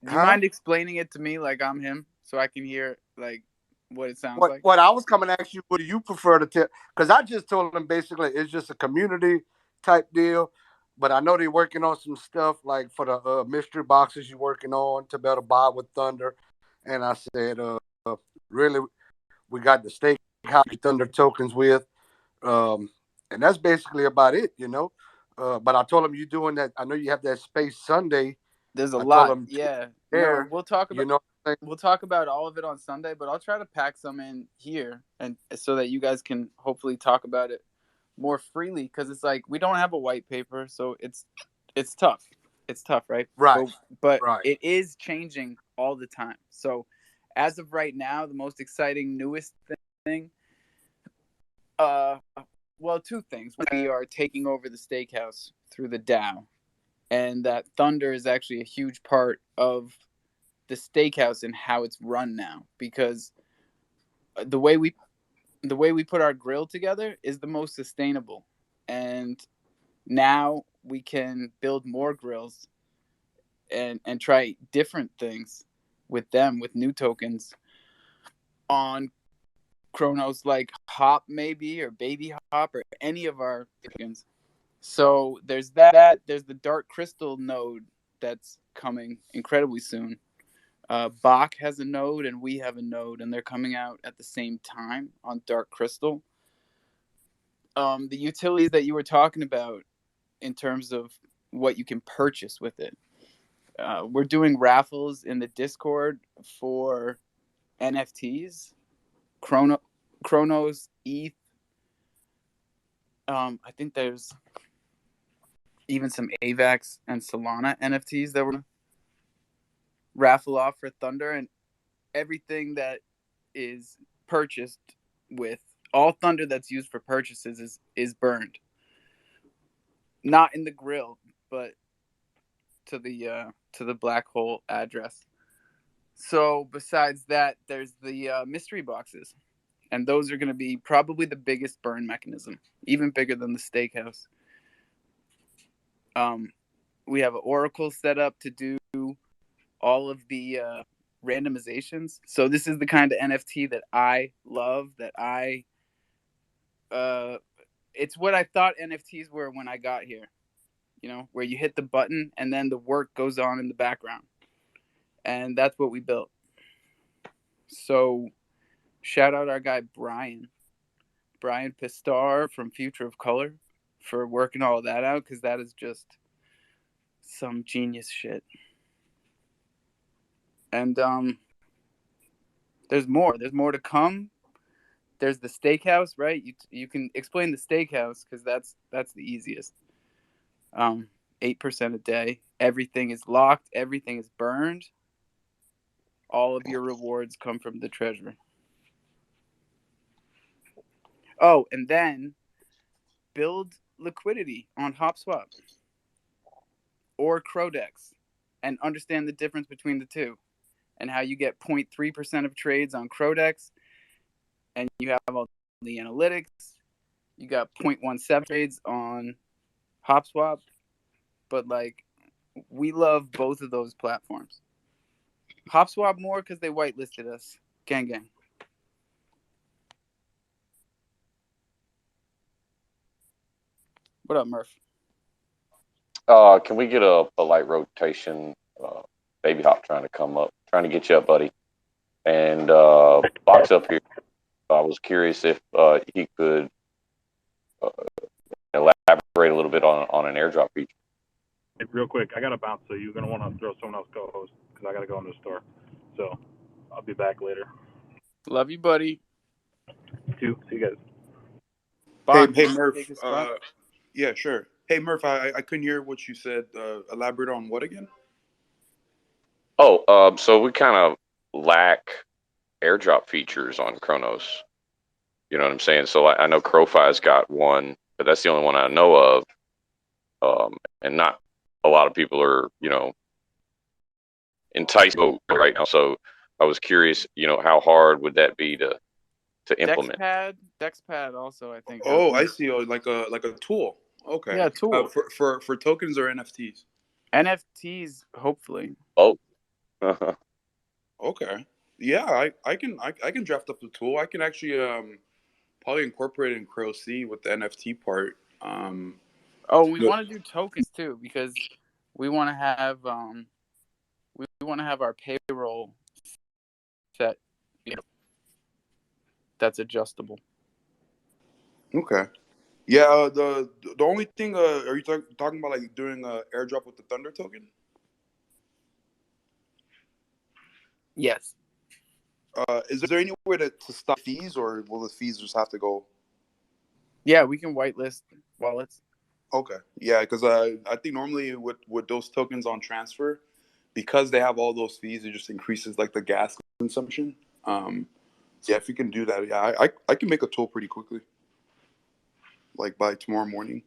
Do you Huh? mind explaining it to me like I'm him, so I can hear like what it sounds What like? what I was coming to ask you, what do you prefer to tell? Because I just told them basically it's just a community type deal. But I know they're working on some stuff like for the mystery boxes you're working on to be able to buy with Thunder. And I said, really, we got the Steakhouse Thunder tokens with. Um, and that's basically about it. But I told them you doing that. I know you have that Space Sunday. There's a I told lot. them Yeah. No, there. You know, we'll talk about all of it on Sunday, but I'll try to pack some in here and so that you guys can hopefully talk about it more freely because it's like we don't have a white paper, so it's tough. It's tough, right? right, But right. it is changing all the time. So as of right now, the most exciting newest thing well, two things. We are taking over the steakhouse through the DAO, and that Thunder is actually a huge part of the steakhouse and how it's run now because the way we put our grill together is the most sustainable, and now we can build more grills and try different things with them with new tokens on Chronos like Hop maybe or Baby Hop or any of our tokens. So there's that. There's the Dark Crystal node that's coming incredibly soon. Bach has a node and we have a node, and they're coming out at the same time on Dark Crystal. The utilities that you were talking about in terms of what you can purchase with it. We're doing raffles in the Discord for NFTs, Chronos, ETH. I think there's even some AVAX and Solana NFTs that we're raffle off for Thunder, and everything that is purchased with all Thunder that's used for purchases is burned. Not in the grill, but to the black hole address. So besides that, there's the mystery boxes, and those are going to be probably the biggest burn mechanism, even bigger than the steakhouse. We have an Oracle set up to do all of the randomizations. So this is the kind of NFT that I love. It's what I thought NFTs were when I got here. Where you hit the button and then the work goes on in the background, and that's what we built. So shout out our guy Brian Pistar from Future of Color for working all that out, because that is just some genius shit. And there's more to come. There's the steakhouse, right? You can explain the steakhouse because that's the easiest. 8% a day. Everything is locked. Everything is burned. All of your rewards come from the treasure. Oh, and then build liquidity on HopSwap or Crodex and understand the difference between the two and how you get 0.3% of trades on Crodex and you have all the analytics. You got 0.17 trades on HopSwap, but like we love both of those platforms. HopSwap more because they whitelisted us. Gang, gang. What up, Murph? Can we get a light rotation? Baby Hop trying to come up, trying to get you up, buddy. And Box up here. I was curious if he could elaborate a little bit on an airdrop feature. Hey, real quick, I got to bounce, so you're going to want to throw someone else co-host because I got to go into the store. So I'll be back later. Love you, buddy. See you guys. Bob, hey Murph. Yeah, sure. Hey Murph, I couldn't hear what you said. Elaborate on what again? Oh, so we kind of lack airdrop features on Chronos. You know what I'm saying? So I know Crofam's got one, but that's the only one I know of. And not a lot of people are, enticed right now. So I was curious, how hard would that be to implement? Dexpad also, I think. Oh, I see. Oh, like a tool. Okay. Yeah, tool. For tokens or NFTs? NFTs, hopefully. Oh. Okay. Yeah, I can draft up the tool. I can actually probably incorporate it in CrowC with the NFT part. We want to do tokens too because we want to have our payroll set. That's adjustable. Okay. Yeah. The only thing. Are you talking about like doing a airdrop with the Thunder token? Yes. Is there any way to stop fees, or will the fees just have to go? Yeah, we can whitelist wallets. Okay. Yeah, because I think normally with those tokens on transfer, because they have all those fees, it just increases like the gas consumption. So yeah, if you can do that, yeah, I can make a tool pretty quickly, like by tomorrow morning.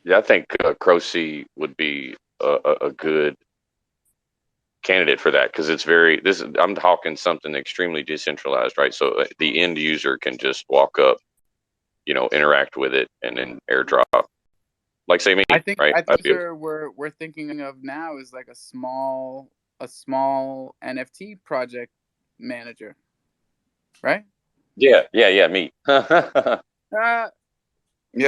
Yeah, I think CrowC would be a good candidate for that because I'm talking something extremely decentralized, right? So the end user can just walk up, interact with it, and then airdrop. Like say me, right? I think we're thinking of now is like a small NFT project manager, right? Yeah, me. Yeah,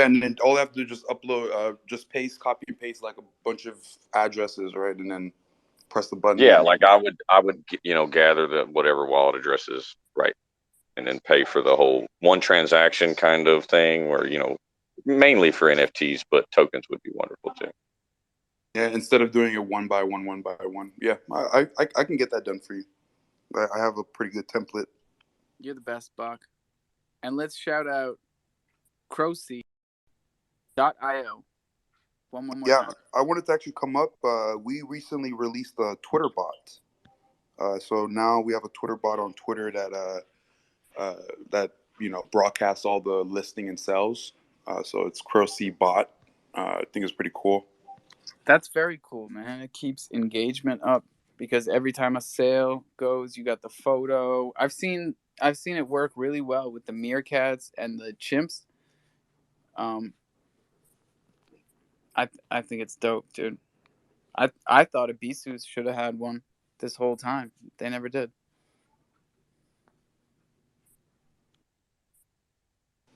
and then all I have to do is just upload, just copy and paste like a bunch of addresses, right, and then press the button. Yeah, like I would gather the whatever wallet addresses, right, and then pay for the whole one transaction kind of thing, where mainly for NFTs, but tokens would be wonderful too. Yeah, instead of doing it one by one. Yeah, I can get that done for you. I have a pretty good template. You're the best, Buck. And let's shout out crowc.io. One more time. I wanted to actually come up. We recently released a Twitter bot. So now we have a Twitter bot on Twitter that broadcasts all the listing and sales. So it's crowc bot. I think it's pretty cool. That's very cool, man. It keeps engagement up because every time a sale goes, you got the photo. I've seen it work really well with the meerkats and the chimps. I think it's dope, dude. I thought Ibisu should have had one this whole time. They never did.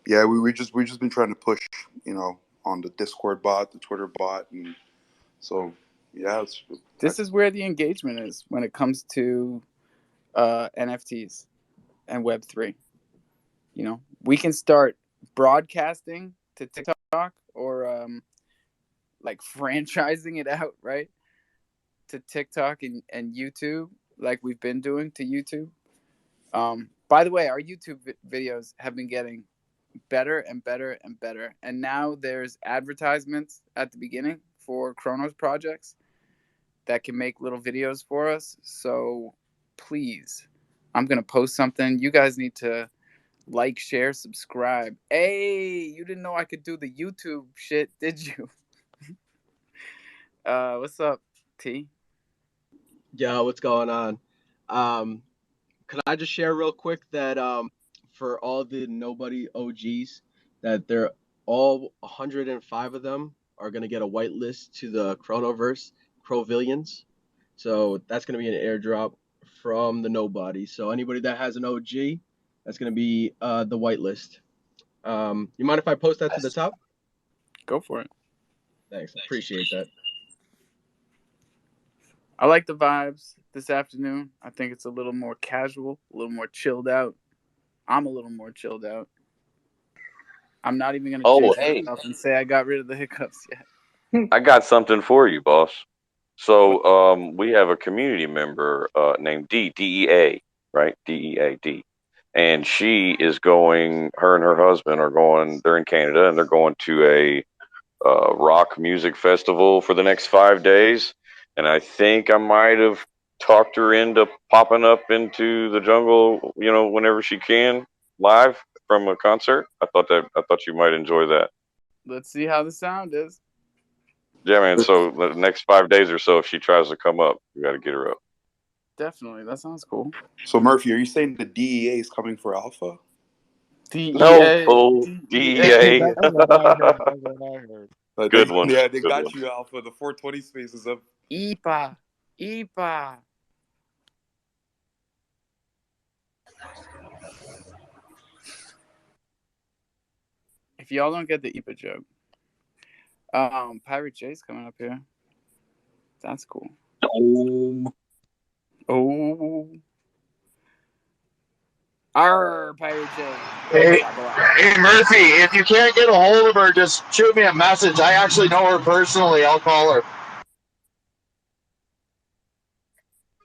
Yeah, we just been trying to push, on the Discord bot, the Twitter bot, and so yeah. This is where the engagement is when it comes to NFTs and Web3. We can start broadcasting to TikTok or like franchising it out, right? to TikTok and YouTube, like we've been doing to YouTube. By the way, our YouTube videos have been getting better and better and better. And now there's advertisements at the beginning for Chronos projects that can make little videos for us. So please, I'm going to post something. You guys need to like, share, subscribe. Hey, you didn't know I could do the YouTube shit, did you? What's up, T? Yo, what's going on? Can I just share real quick that for all the nobody OGs, that they're all 105 of them are gonna get a whitelist to the Chronoverse Crovillians. So that's gonna be an airdrop from the nobody. So anybody that has an OG, that's gonna be the whitelist. You mind if I post that to the top? Go for it. Thanks, appreciate that. I like the vibes this afternoon. I think it's a little more casual, a little more chilled out. I'm a little more chilled out. I'm not even going to jinx myself and say I got rid of the hiccups yet. I got something for you, boss. So we have a community member named DEA, right? DEAD. And she is going, her and her husband are going, they're in Canada, and they're going to a rock music festival for the next 5 days. And I think I might have talked her into popping up into the jungle, whenever she can, live from a concert. I thought you might enjoy that. Let's see how the sound is. Yeah, man. So the next 5 days or so, if she tries to come up, we got to get her up. Definitely, that sounds cool. So Murphy, are you saying the DEA is coming for Alpha? DEA. No, fool. DEA. That's what I heard. That's what I heard. Good one. Yeah, they Good got one. you, Alpha. The 420 space is up. IPA. If y'all don't get the IPA joke, Pirate J's coming up here. That's cool. Oh. Arr, Pirate J. Hey, Murphy, if you can't get a hold of her, just shoot me a message. I actually know her personally. I'll call her.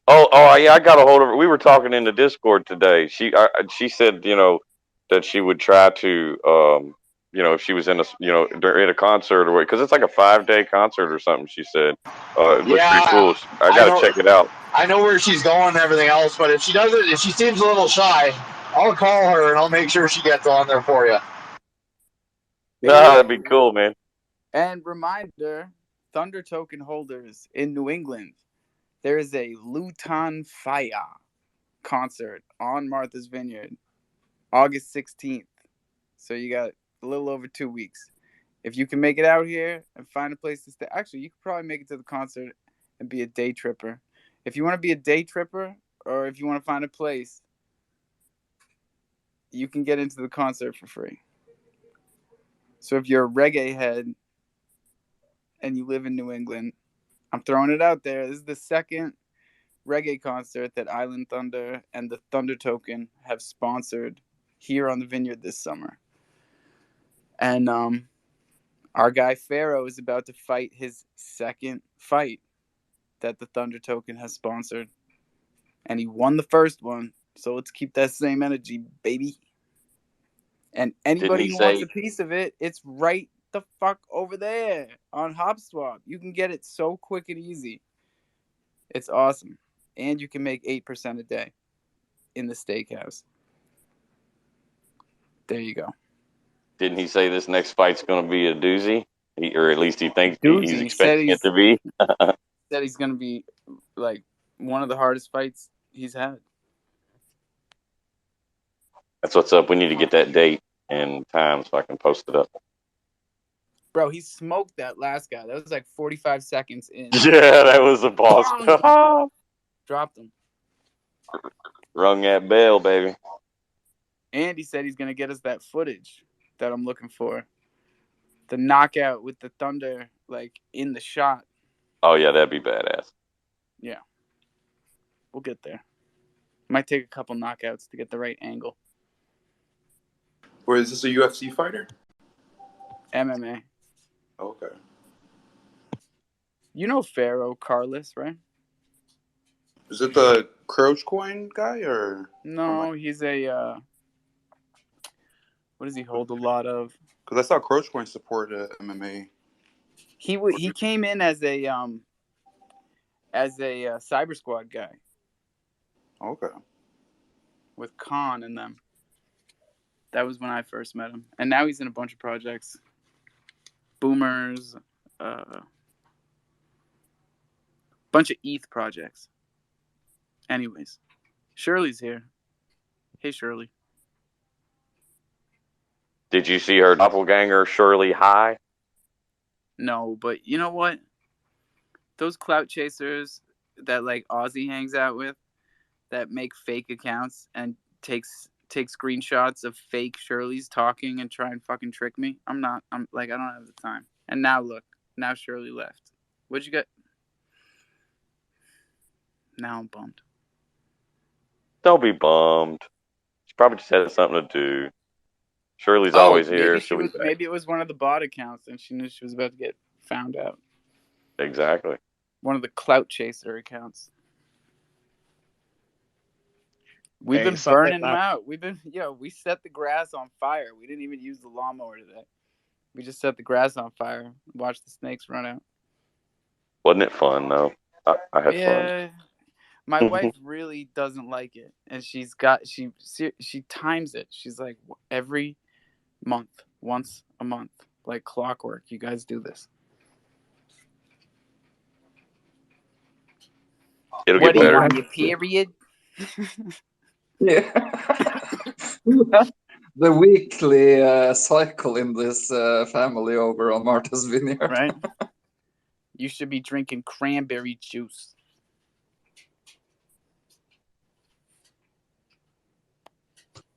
Oh, yeah, I got a hold of her. We were talking in the Discord today. She said, that she would try to, if she was in at a concert or what, because it's like a 5-day concert or something. She said, it looks pretty cool. I got to check it out. I know where she's going and everything else, but if she seems a little shy, I'll call her and I'll make sure she gets on there for you. Nah, that'd be cool, man. And reminder, Thunder token holders in New England, there is a Luton Fire concert on Martha's Vineyard, August 16th. So you got a little over 2 weeks. If you can make it out here and find a place to stay, actually, you could probably make it to the concert and be a day tripper. If you want to be a day tripper, or if you want to find a place, you can get into the concert for free. So if you're a reggae head and you live in New England, I'm throwing it out there. This is the second reggae concert that Island Thunder and the Thunder Token have sponsored here on the Vineyard this summer. And our guy Pharaoh is about to fight his second fight that the Thunder Token has sponsored. And he won the first one. So let's keep that same energy, baby. And anybody who wants a piece of it, it's right the fuck over there on HopSwap. You can get it so quick and easy. It's awesome. And you can make 8% a day in the steakhouse. There you go. Didn't he say this next fight's going to be a doozy? Or at least he thinks he's expecting it to be? Said he's going to be like one of the hardest fights he's had. That's what's up. We need to get that date and time so I can post it up. Bro, he smoked that last guy. That was like 45 seconds in. Yeah, that was a boss. Dropped him. Rung that bell, baby. And he said he's going to get us that footage that I'm looking for. The knockout with the Thunder, like, in the shot. Oh, yeah, that'd be badass. Yeah. We'll get there. Might take a couple knockouts to get the right angle. Or is this a UFC fighter? MMA. Okay. You know Pharaoh Carlos, right? Is it the Crouch Coin guy or No, he's a what does he hold a lot of? Because I saw Crouch Coin support MMA. He came in as a Cyber Squad guy. Okay. With Khan and them. That was when I first met him, and now he's in a bunch of projects. Boomers, bunch of ETH projects. Anyways, Shirley's here. Hey, Shirley. Did you see her doppelganger, Shirley High? No, but you know what? Those clout chasers that like Ozzy hangs out with, that make fake accounts and take screenshots of fake Shirley's talking and try and fucking trick me. I'm like, I don't have the time. And now look, now Shirley left. What'd you get? Now I'm bummed. Don't be bummed. She probably just had something to do. Shirley's always here. Maybe it was one of the bot accounts and she knew she was about to get found out. Exactly. One of the clout chaser accounts. We've been burning them out. We set the grass on fire. We didn't even use the lawnmower today. We just set the grass on fire. Watched the snakes run out. Wasn't it fun though? I had fun. My wife really doesn't like it, and she times it. She's like, every month, once a month, like clockwork. You guys do this. It'll get better. On your period? Yeah. The weekly cycle in this family over on Martha's Vineyard. Right? You should be drinking cranberry juice.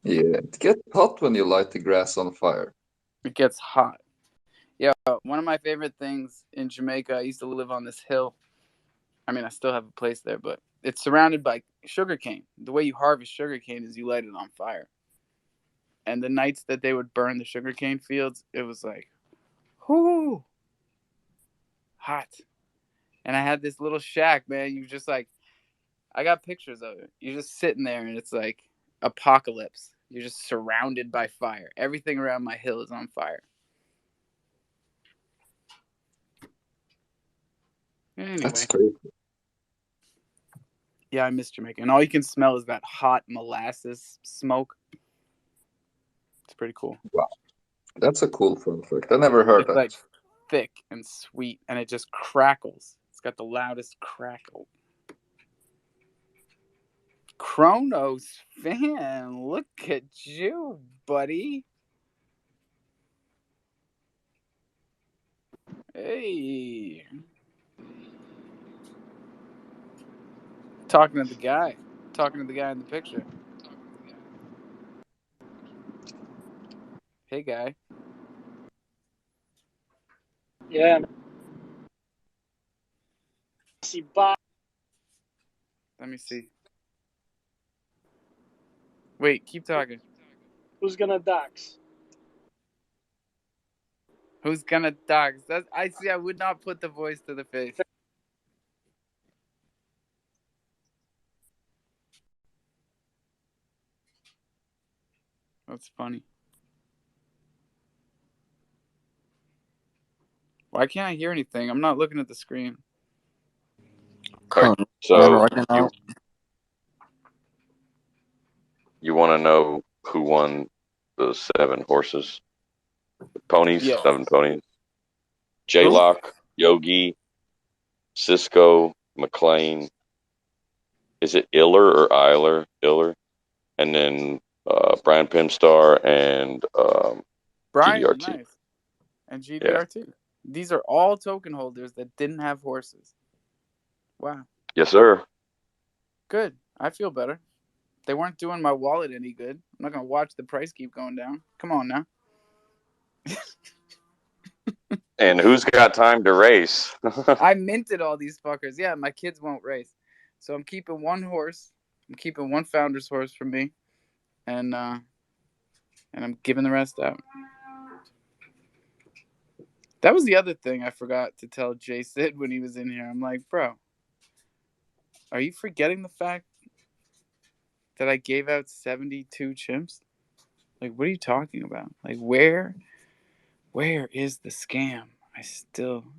Yeah, it gets hot when you light the grass on fire. It gets hot. Yeah, one of my favorite things in Jamaica, I used to live on this hill. I mean, I still have a place there, but it's surrounded by sugarcane. The way you harvest sugarcane is you light it on fire. And the nights that they would burn the sugarcane fields, it was like, whoo, hot. And I had this little shack, man. You just like, I got pictures of it. You're just sitting there and it's like apocalypse. You're just surrounded by fire. Everything around my hill is on fire. Anyway. That's crazy. Yeah, I miss Jamaica. And all you can smell is that hot molasses smoke. It's pretty cool. Wow. That's a cool fun fact. I never heard that. It's like thick and sweet, and it just crackles. It's got the loudest crackle. Kronos fan, look at you, buddy. Hey. Talking to the guy in the picture. Hey, guy. Yeah. Let me see. Wait, keep talking. Who's gonna dox? Who's gonna dox? I see. I would not put the voice to the face. That's funny. Why can't I hear anything? I'm not looking at the screen. Right. So you want to know who won the 7 horses? The ponies, yes. 7 ponies. J-Lock, Yogi, Cisco, McLean. Is it Iller or Eiler? Iller. And then Brian Pimstar and Brian, GDRT. nice. And GDRT. Yeah. These are all token holders that didn't have horses. Wow. Yes, sir. Good. I feel better. They weren't doing my wallet any good. I'm not going to watch the price keep going down. Come on now. And who's got time to race? I minted all these fuckers. Yeah, my kids won't race. So I'm keeping one horse. I'm keeping one founder's horse for me. And I'm giving the rest out. That was the other thing I forgot to tell Jay Sid when he was in here. I'm like, bro, Are you forgetting the fact that I gave out 72 chimps? Like, what are you talking about? Like, where is the scam?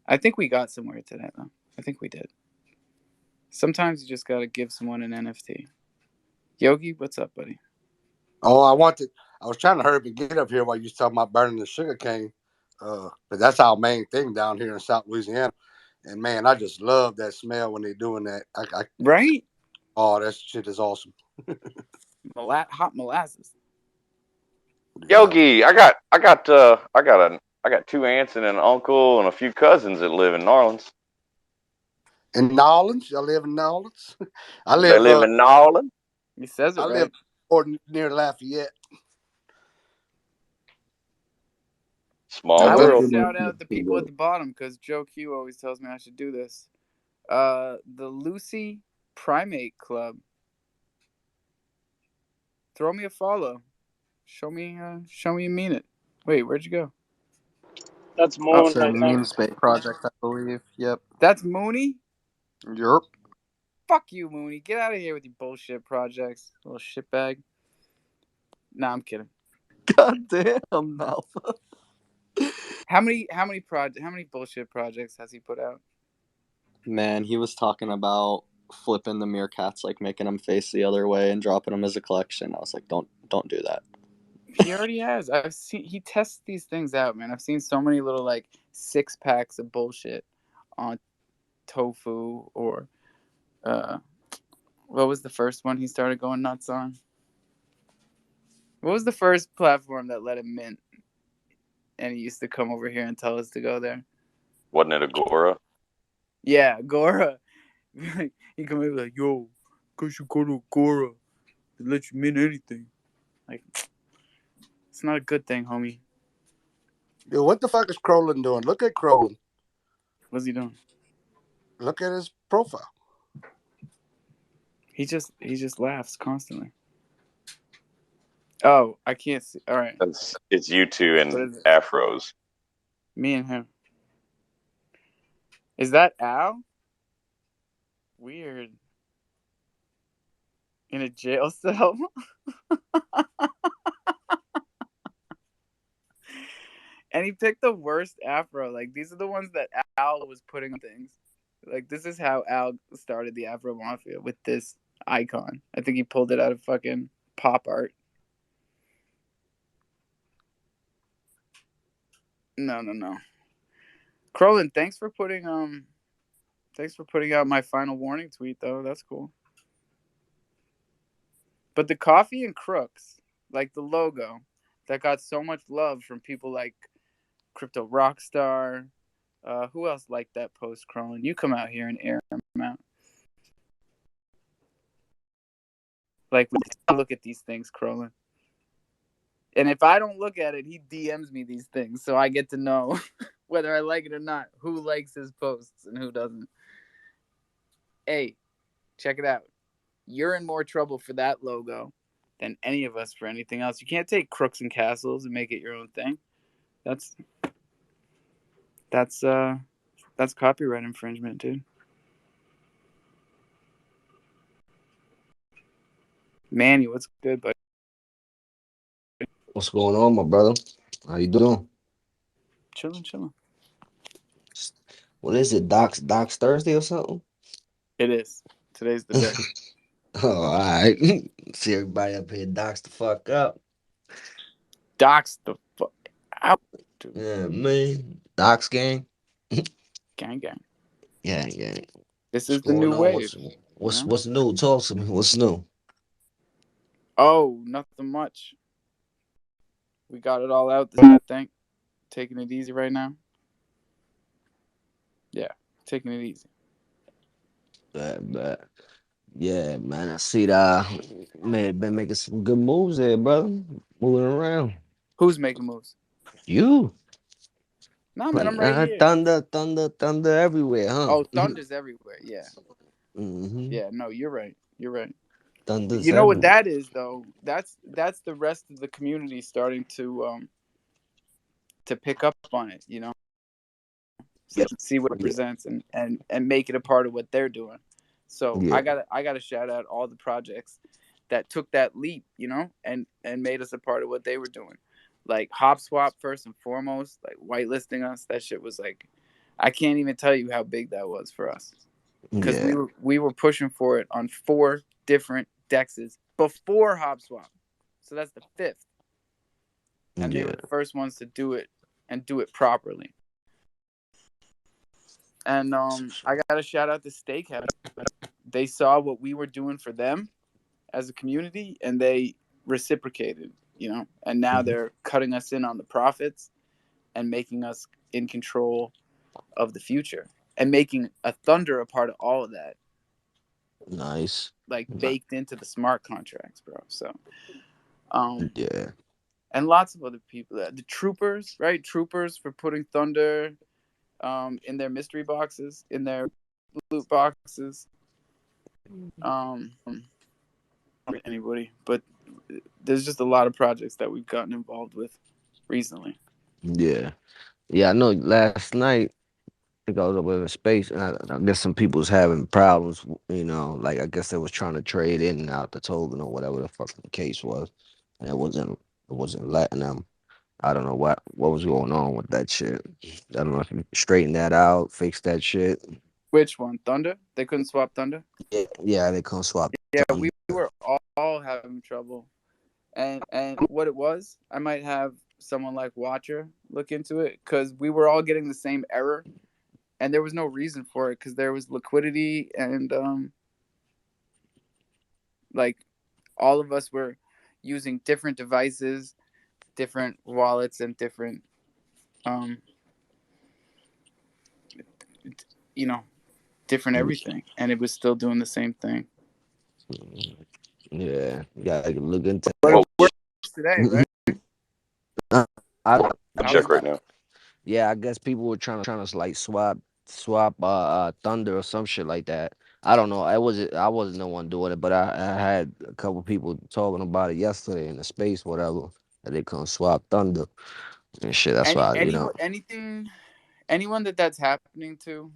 I think we got somewhere today, though. I think we did. Sometimes you just gotta give someone an NFT. Yogi, what's up, buddy? Oh, I was trying to hurry up and get up here while you was talking about burning the sugar cane. But that's our main thing down here in South Louisiana. And man, I just love that smell when they're doing that. Right? Oh, that shit is awesome. Hot molasses. Yogi, I got two aunts and an uncle and a few cousins that live in New Orleans. In New Orleans, y'all live in New Orleans. They live in New Orleans. He says it I right. live near Lafayette. Small I want world. to shout out the people at the bottom because Joe Q always tells me I should do this. The Lucy Primate Club. Throw me a follow. Show me you mean it. Wait, where'd you go? That's It's Moon, a I think. meme space project, I believe. Yep. That's Mooney? Yerp. Fuck you, Mooney. Get out of here with your bullshit projects, little shitbag. Nah, I'm kidding. God damn, Alpha. How many bullshit projects has he put out? Man, he was talking about flipping the meerkats, like making them face the other way and dropping them as a collection. I was like, don't do that. He already has. He tests these things out, man. I've seen so many little like 6-packs of bullshit on Tofu or what was the first one he started going nuts on? What was the first platform that let him mint? And he used to come over here and tell us to go there. Wasn't it Agora? Yeah, Agora. He come in like, yo, cause you go to Agora, they let you mint anything. Like, it's not a good thing, homie. Dude, what the fuck is Crowlin doing? Look at Crowlin. What's he doing? Look at his profile. He just laughs constantly. Oh, I can't see. All right. It's you two What and is it? afros. Me and him. Is that Al? Weird. In a jail cell? And he picked the worst afro. Like, these are the ones that Al was putting on things. Like, this is how Al started the Afro Mafia, with this icon. I think he pulled it out of fucking pop art. No. Crowlin, thanks for putting out my final warning tweet, though. That's cool. But the Coffee and Crooks, like the logo, that got so much love from people like Crypto Rockstar. Who else liked that post, Crowlin? You come out here and air them out. Like, we look at these things, Crowlin. And if I don't look at it, he DMs me these things, so I get to know whether I like it or not, who likes his posts and who doesn't. Hey, check it out. You're in more trouble for that logo than any of us for anything else. You can't take Crooks and Castles and make it your own thing. That's copyright infringement, dude. Manny, what's good, buddy? What's going on, my brother? How you doing? Chilling. What is it, Doc's Thursday or something? It is. Today's the day. Oh, all right. See everybody up here docs the fuck up. Docs the fuck out, dude. Yeah, man. Docs gang. Gang. Yeah. This What's is the going new on? wave. What's new? Talk to me. What's new? Oh, nothing much. We got it all out, I think. Taking it easy right now. Yeah, taking it easy. But yeah, man. I see that man been making some good moves there, brother. Moving around. Who's making moves? You. Nah, man, I'm right here. Thunder everywhere, huh? Oh, thunder's everywhere. Yeah. Mm-hmm. Yeah, no, you're right. Thunder's You know what everywhere. that is, though? That's the rest of the community starting to pick up on it, see what it presents and make it a part of what they're doing. So Yeah. I gotta shout out all the projects that took that leap, and made us a part of what they were doing. Like HopSwap first and foremost, like whitelisting us. That shit was like, I can't even tell you how big that was for us, because Yeah. we were pushing for it on 4 different dexes before HopSwap. So that's the 5th, and they Yeah. were the first ones to do it and do it properly. And I gotta shout out to Steakhouse. They saw what we were doing for them as a community, and they reciprocated. And now Mhm. they're cutting us in on the profits and making us in control of the future, and making a Thunder a part of all of that, Nice. like baked into the smart contracts, bro. So, Yeah. and lots of other people. The Troopers, right? Troopers for putting Thunder in their mystery boxes, in their loot boxes. Anybody, but there's just a lot of projects that we've gotten involved with recently. Yeah. Yeah. I know last night I think I was over in space and I guess some people was having problems, like I guess they was trying to trade in and out the token or whatever the fuck the case was. And it wasn't letting them. I don't know what was going on with that shit. I don't know if you straighten that out, fix that shit. Which one? Thunder? They couldn't swap Thunder? Yeah, yeah, they can't swap Yeah, Thunder. we were all having trouble. And what it was, I might have someone like Watcher look into it, because we were all getting the same error, and there was no reason for it, because there was liquidity, and like all of us were using different devices, different wallets, and different um you know different everything, and it was still doing the same thing. Yeah, you gotta look into But it Well, works today, right? I, I How's guess check it? right now. yeah, I guess people were trying to like swap Thunder or some shit like that. I don't know. I wasn't the one doing it, but I had a couple people talking about it yesterday in the space, whatever, that they couldn't swap Thunder and shit. That's why, Anyone that's happening to,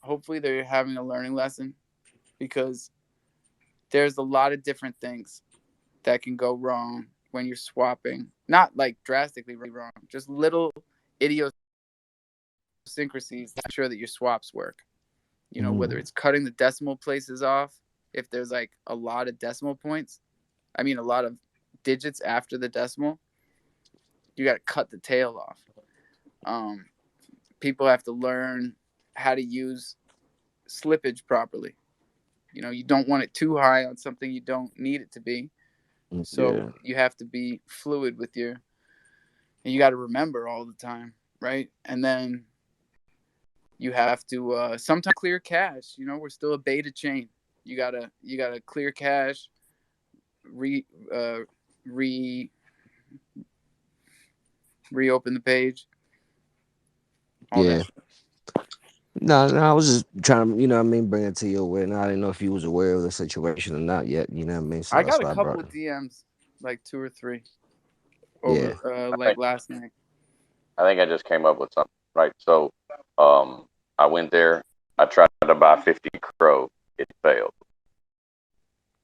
hopefully they're having a learning lesson, because there's a lot of different things that can go wrong when you're swapping. Not like drastically wrong, just little idiosyncrasies to ensure that your swaps work. Whether it's cutting the decimal places off, if there's like a lot of decimal points, I mean a lot of digits after the decimal, you got to cut the tail off. People have to learn how to use slippage properly. You don't want it too high on something you don't need it to be. So yeah, you have to be fluid with and you got to remember all the time, right? And then you have to sometimes clear cache. We're still a beta chain. You gotta clear cache, re uh, re reopen the page, all that yeah. shit. No, no, I was just trying to, what I mean, bring it to your awareness. I didn't know if you was aware of the situation or not yet. You know what I mean? So I that's got a why I couple brought of it. DMs, like 2 or 3 Yeah, over I like think last night. I just came up with something, right? So, um, I went there. I tried to buy 50 crow. It failed.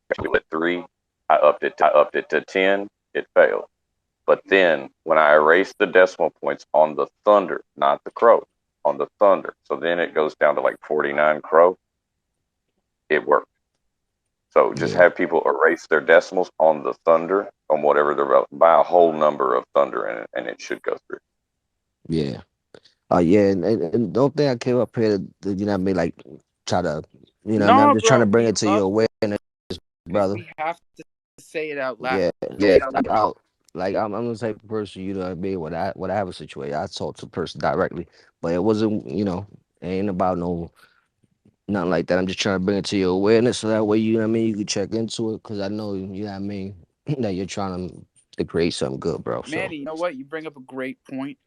At 3, I upped it to 10. It failed. But then when I erased the decimal points on the Thunder, not the Crow, on the Thunder, so then it goes down to like 49 Crow. It worked. So just yeah, have people erase their decimals on the Thunder, on whatever they're by a whole number of Thunder in it, and it should go through. yeah. Yeah, and don't think I came up here you know what I mean, like try to, what I mean, I'm No, just trying to bro, bring we it to your love you, awareness, but brother. we have to say it out loud. Yeah, yeah. Like I'm the type of person, you know what I mean. When I have a situation, I talk to the person directly, but it wasn't, it ain't about nothing like that. I'm just trying to bring it to your awareness so that way, you know what I mean, you can check into it because I know, you know what I mean, that you're trying to create something good, bro. So. Manny, you know what? You bring up a great point.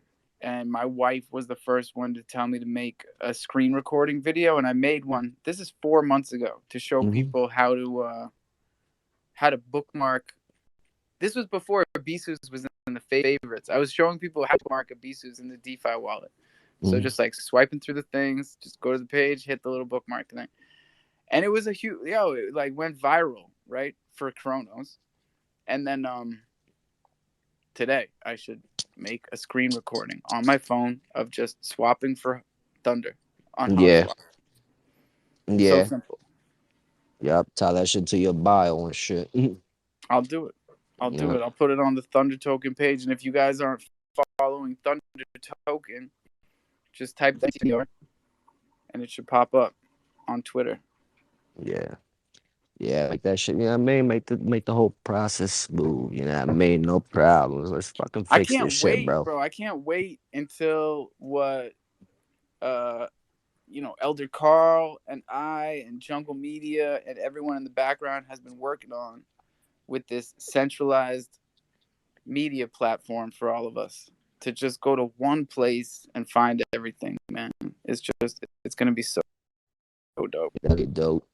And my wife was the first one to tell me to make a screen recording video, and I made one. This is 4 months ago, to show Hmm. people how to bookmark. This was before Abisus was in the favorites. I was showing people how to bookmark Abisus in the DeFi wallet. So Hmm. just like swiping through the things, just go to the page, hit the little bookmark thing. and it was a huge it like went viral, right, for Chronos. And then today I should make a screen recording on my phone of just swapping for Thunder on Hot Yeah, Swap. So yeah, simple. yep. Tie that shit to your bio and shit. I'll do it. I'll do Yeah, it. I'll put it on the Thunder Token page. And if you guys aren't following Thunder Token, just type that in and it should pop up on Twitter. yeah, yeah. Like that shit. You know what I mean? Make the whole process smooth. You know what I mean? No problems. Let's fucking I fix this can't shit, wait, bro. bro. I can't wait until what uh Elder Carl and I and Jungle Media and everyone in the background has been working on with this centralized media platform for all of us to just go to one place and find everything, man. It's gonna be so dope. That'd be dope.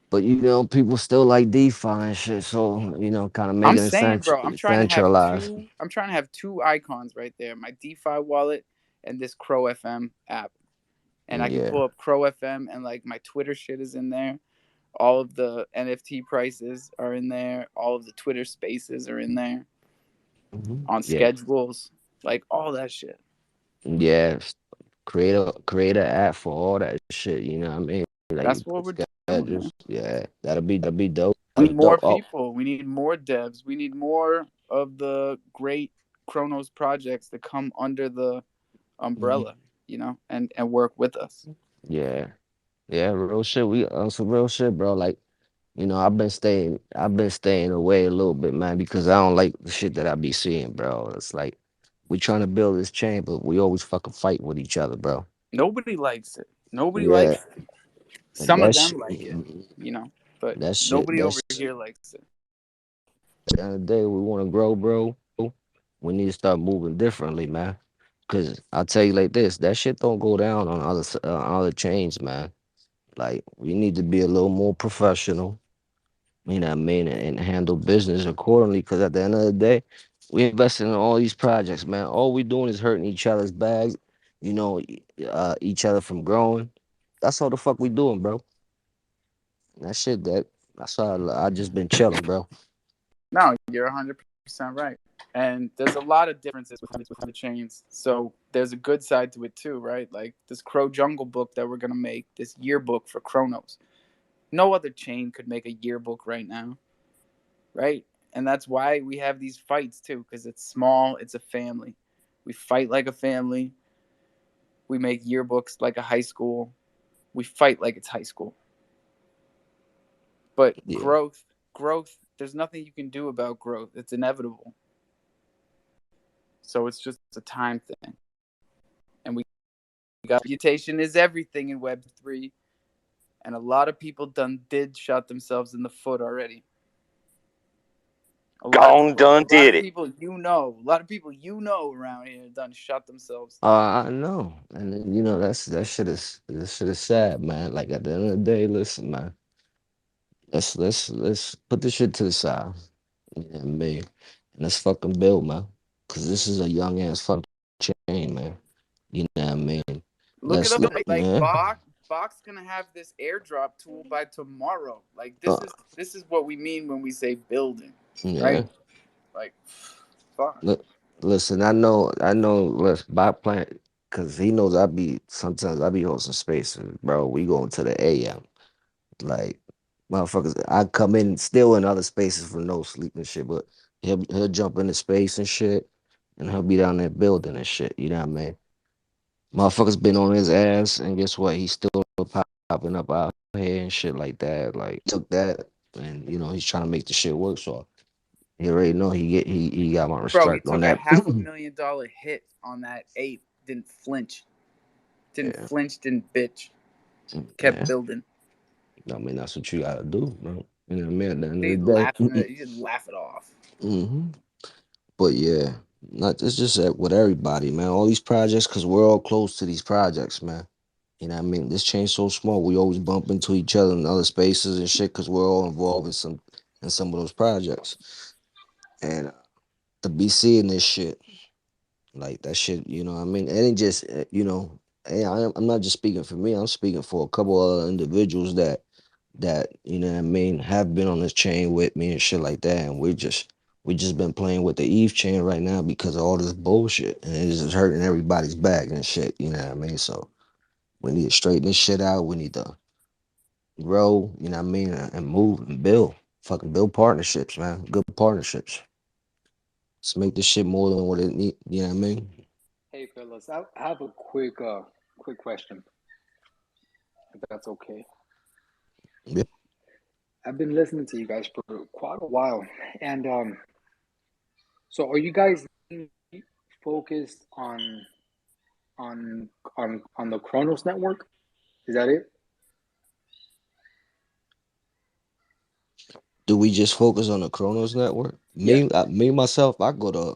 But you know, people still like DeFi and shit. So you know, kind of I'm making it saying, bro, I'm trying to have centralized. two. I'm trying to have two icons right there: my DeFi wallet and this crofam app. And I can Yeah. pull up crofam and like my Twitter shit is in there. All of the NFT prices are in there. All of the Twitter spaces are in there on Yeah. schedules, like all that shit. Yeah. Create an app for all that shit. You know what I mean? Like you That's what put we're doing, man. schedules. Yeah. That'll be dope. We That'll need be more dope. Oh. people. We need more devs. We need more of the great Chronos projects that come under the Mhm. umbrella, and work with us. Yeah. Yeah. Real shit. We some real shit, bro. Like. You know, I've been staying away a little bit, man, because I don't like the shit that I be seeing, bro. It's like we trying to build this chain, but we always fucking fight with each other, bro. Nobody likes it. Nobody Yeah, likes it. and Some of them like it, but that shit, nobody over here likes it. at the end of the day, we want to grow, bro. We need to start moving differently, man. Cause I'll tell you like this, that shit don't go down on other chains, man. Like we need to be a little more professional. You know what I mean, and handle business accordingly. Because at the end of the day, we investing in all these projects, man. All we doing is hurting each other's bags, each other from growing. That's all the fuck we doing, bro. That shit, that's why I just been chilling, bro. No, you're 100% right. And there's a lot of differences with the chains. So there's a good side to it too, right? Like this Crow Jungle book that we're gonna make, this yearbook for Chronos. No other chain could make a yearbook right now, right? And that's why we have these fights too, because it's small, it's a family. We fight like a family. We make yearbooks like a high school. We fight like it's high school. But Yeah, growth, there's nothing you can do about growth. It's inevitable. So it's just a time thing. And we got reputation is everything in Web3. And a lot of people did shot themselves in the foot already. Gone, done, A lot did of it. people a lot of people around here done shot themselves. I know, and then, that shit is sad, man. Like at the end of the day, listen, man. Let's put this shit to the side. You know what I mean? And let's fucking build, man. Cause this is a young ass fucking chain, man. You know what I mean? Look at us, like Yeah. Bach's gonna have this airdrop tool by tomorrow. Like Uh, this is what we mean when we say building, right? yeah. Like, fuck. Look, listen, I know. Listen, by plant, cause he knows sometimes I be hosting spaces, bro. We going to the AM, like motherfuckers. I come in still in other spaces for no sleep and shit, but he'll jump into space and shit, and he'll be down there building and shit. You know what I mean? Motherfuckers been on his ass, and guess what? He's still popping up out here and shit like that. Like took that, and he's trying to make the shit work. So he already know he got my Bro, he respect on took a that. $500,000 hit on that ape. Didn't flinch. Yeah, Didn't bitch. Kept yeah. building. I mean that's what you gotta do, bro. You know what I mean? At the end They of the laughing day. at you, laugh it off. But yeah, not it's just with everybody, man. All these projects, cause we're all close to these projects, man. You know what I mean? This chain's so small, we always bump into each other in other spaces and shit, cause we're all involved in some of those projects. And to be seeing this shit, like that shit, you know what I mean? It ain't just, I'm not just speaking for me. I'm speaking for a couple of individuals that you know what I mean have been on this chain with me and shit like that, and we just been playing with the Eve chain right now because of all this bullshit, and it's just hurting everybody's back and shit. You know what I mean? So we need to straighten this shit out. We need to grow. You know what I mean? And move and build. Fucking build partnerships, man. Good partnerships. Let's make this shit more than what it need. You know what I mean? Hey fellas, I have a quick question, if that's okay. Yeah. I've been listening to you guys for quite a while, and so are you guys focused on the Kronos network? Is that it? Do we just focus on the Kronos network? Yeah. Me myself, I go to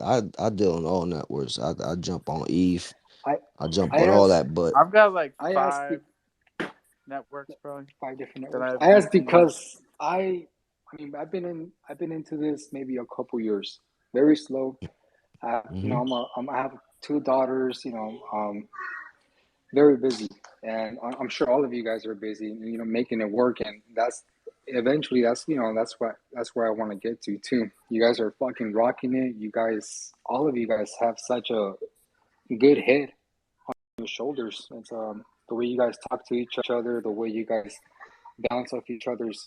I deal on all networks. I jump on Eve. I I jump I on all asked that, but I've got like I asked five networks probably five different that networks. I've I asked routinely. because I mean I've been into this maybe a couple years. Very slow. You know, I have two daughters. You know, very busy, and I'm sure all of you guys are busy. You know, making it work, and that's eventually that's you know that's where I want to get to too. You guys are fucking rocking it. You guys, all of you guys have such a good head on your shoulders. It's the way you guys talk to each other, the way you guys bounce off each other's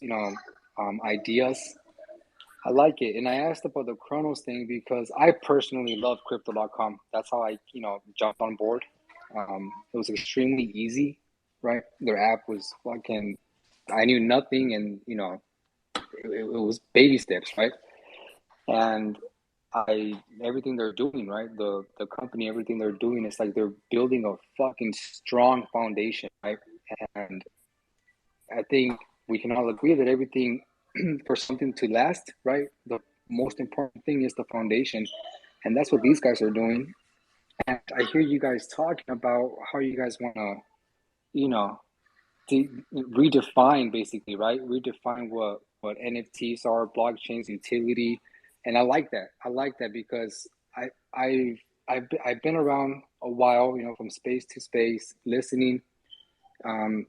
ideas. I like it. And I asked about the Chronos thing because I personally love crypto.com. That's how I, jumped on board. It was extremely easy, right? Their app was fucking, I knew nothing and, it was baby steps, right? And everything they're doing, right? The company, everything they're doing, it's like they're building a fucking strong foundation, right? And I think we can all agree that everything for something to last, right? The most important thing is the foundation, and that's what these guys are doing. And I hear you guys talking about how you guys want to, you know, redefine basically, right? Redefine what NFTs are, blockchains, utility, and I like that. I like that because I I've been around a while, from space to space, um,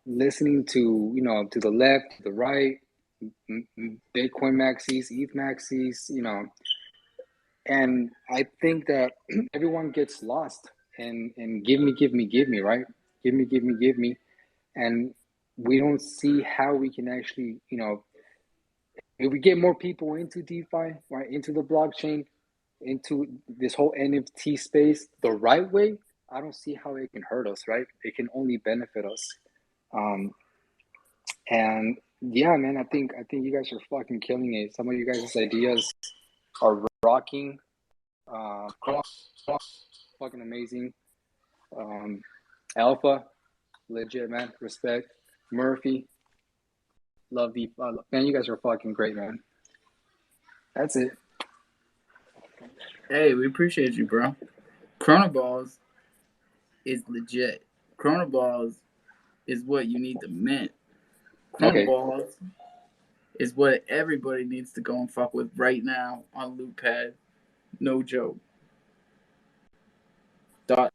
listening to to the left, to the right, Bitcoin maxis, ETH maxis, and I think that everyone gets lost and give me, right? Give me, and we don't see how we can actually, if we get more people into DeFi, right, into the blockchain, into this whole NFT space the right way, I don't see how it can hurt us, right? It can only benefit us. Um, and yeah, man, I think you guys are fucking killing it. Some of you guys' ideas are rocking. Fucking amazing. Um, Alpha, legit, man. Respect. Murphy, love the man. You guys are fucking great, man. That's it. Hey, we appreciate you, bro. Chronoballs is legit. Chronoballs is what you need to mint. Okay. Chronoballs is what everybody needs to go and fuck with right now on Lootpad. No joke. .io.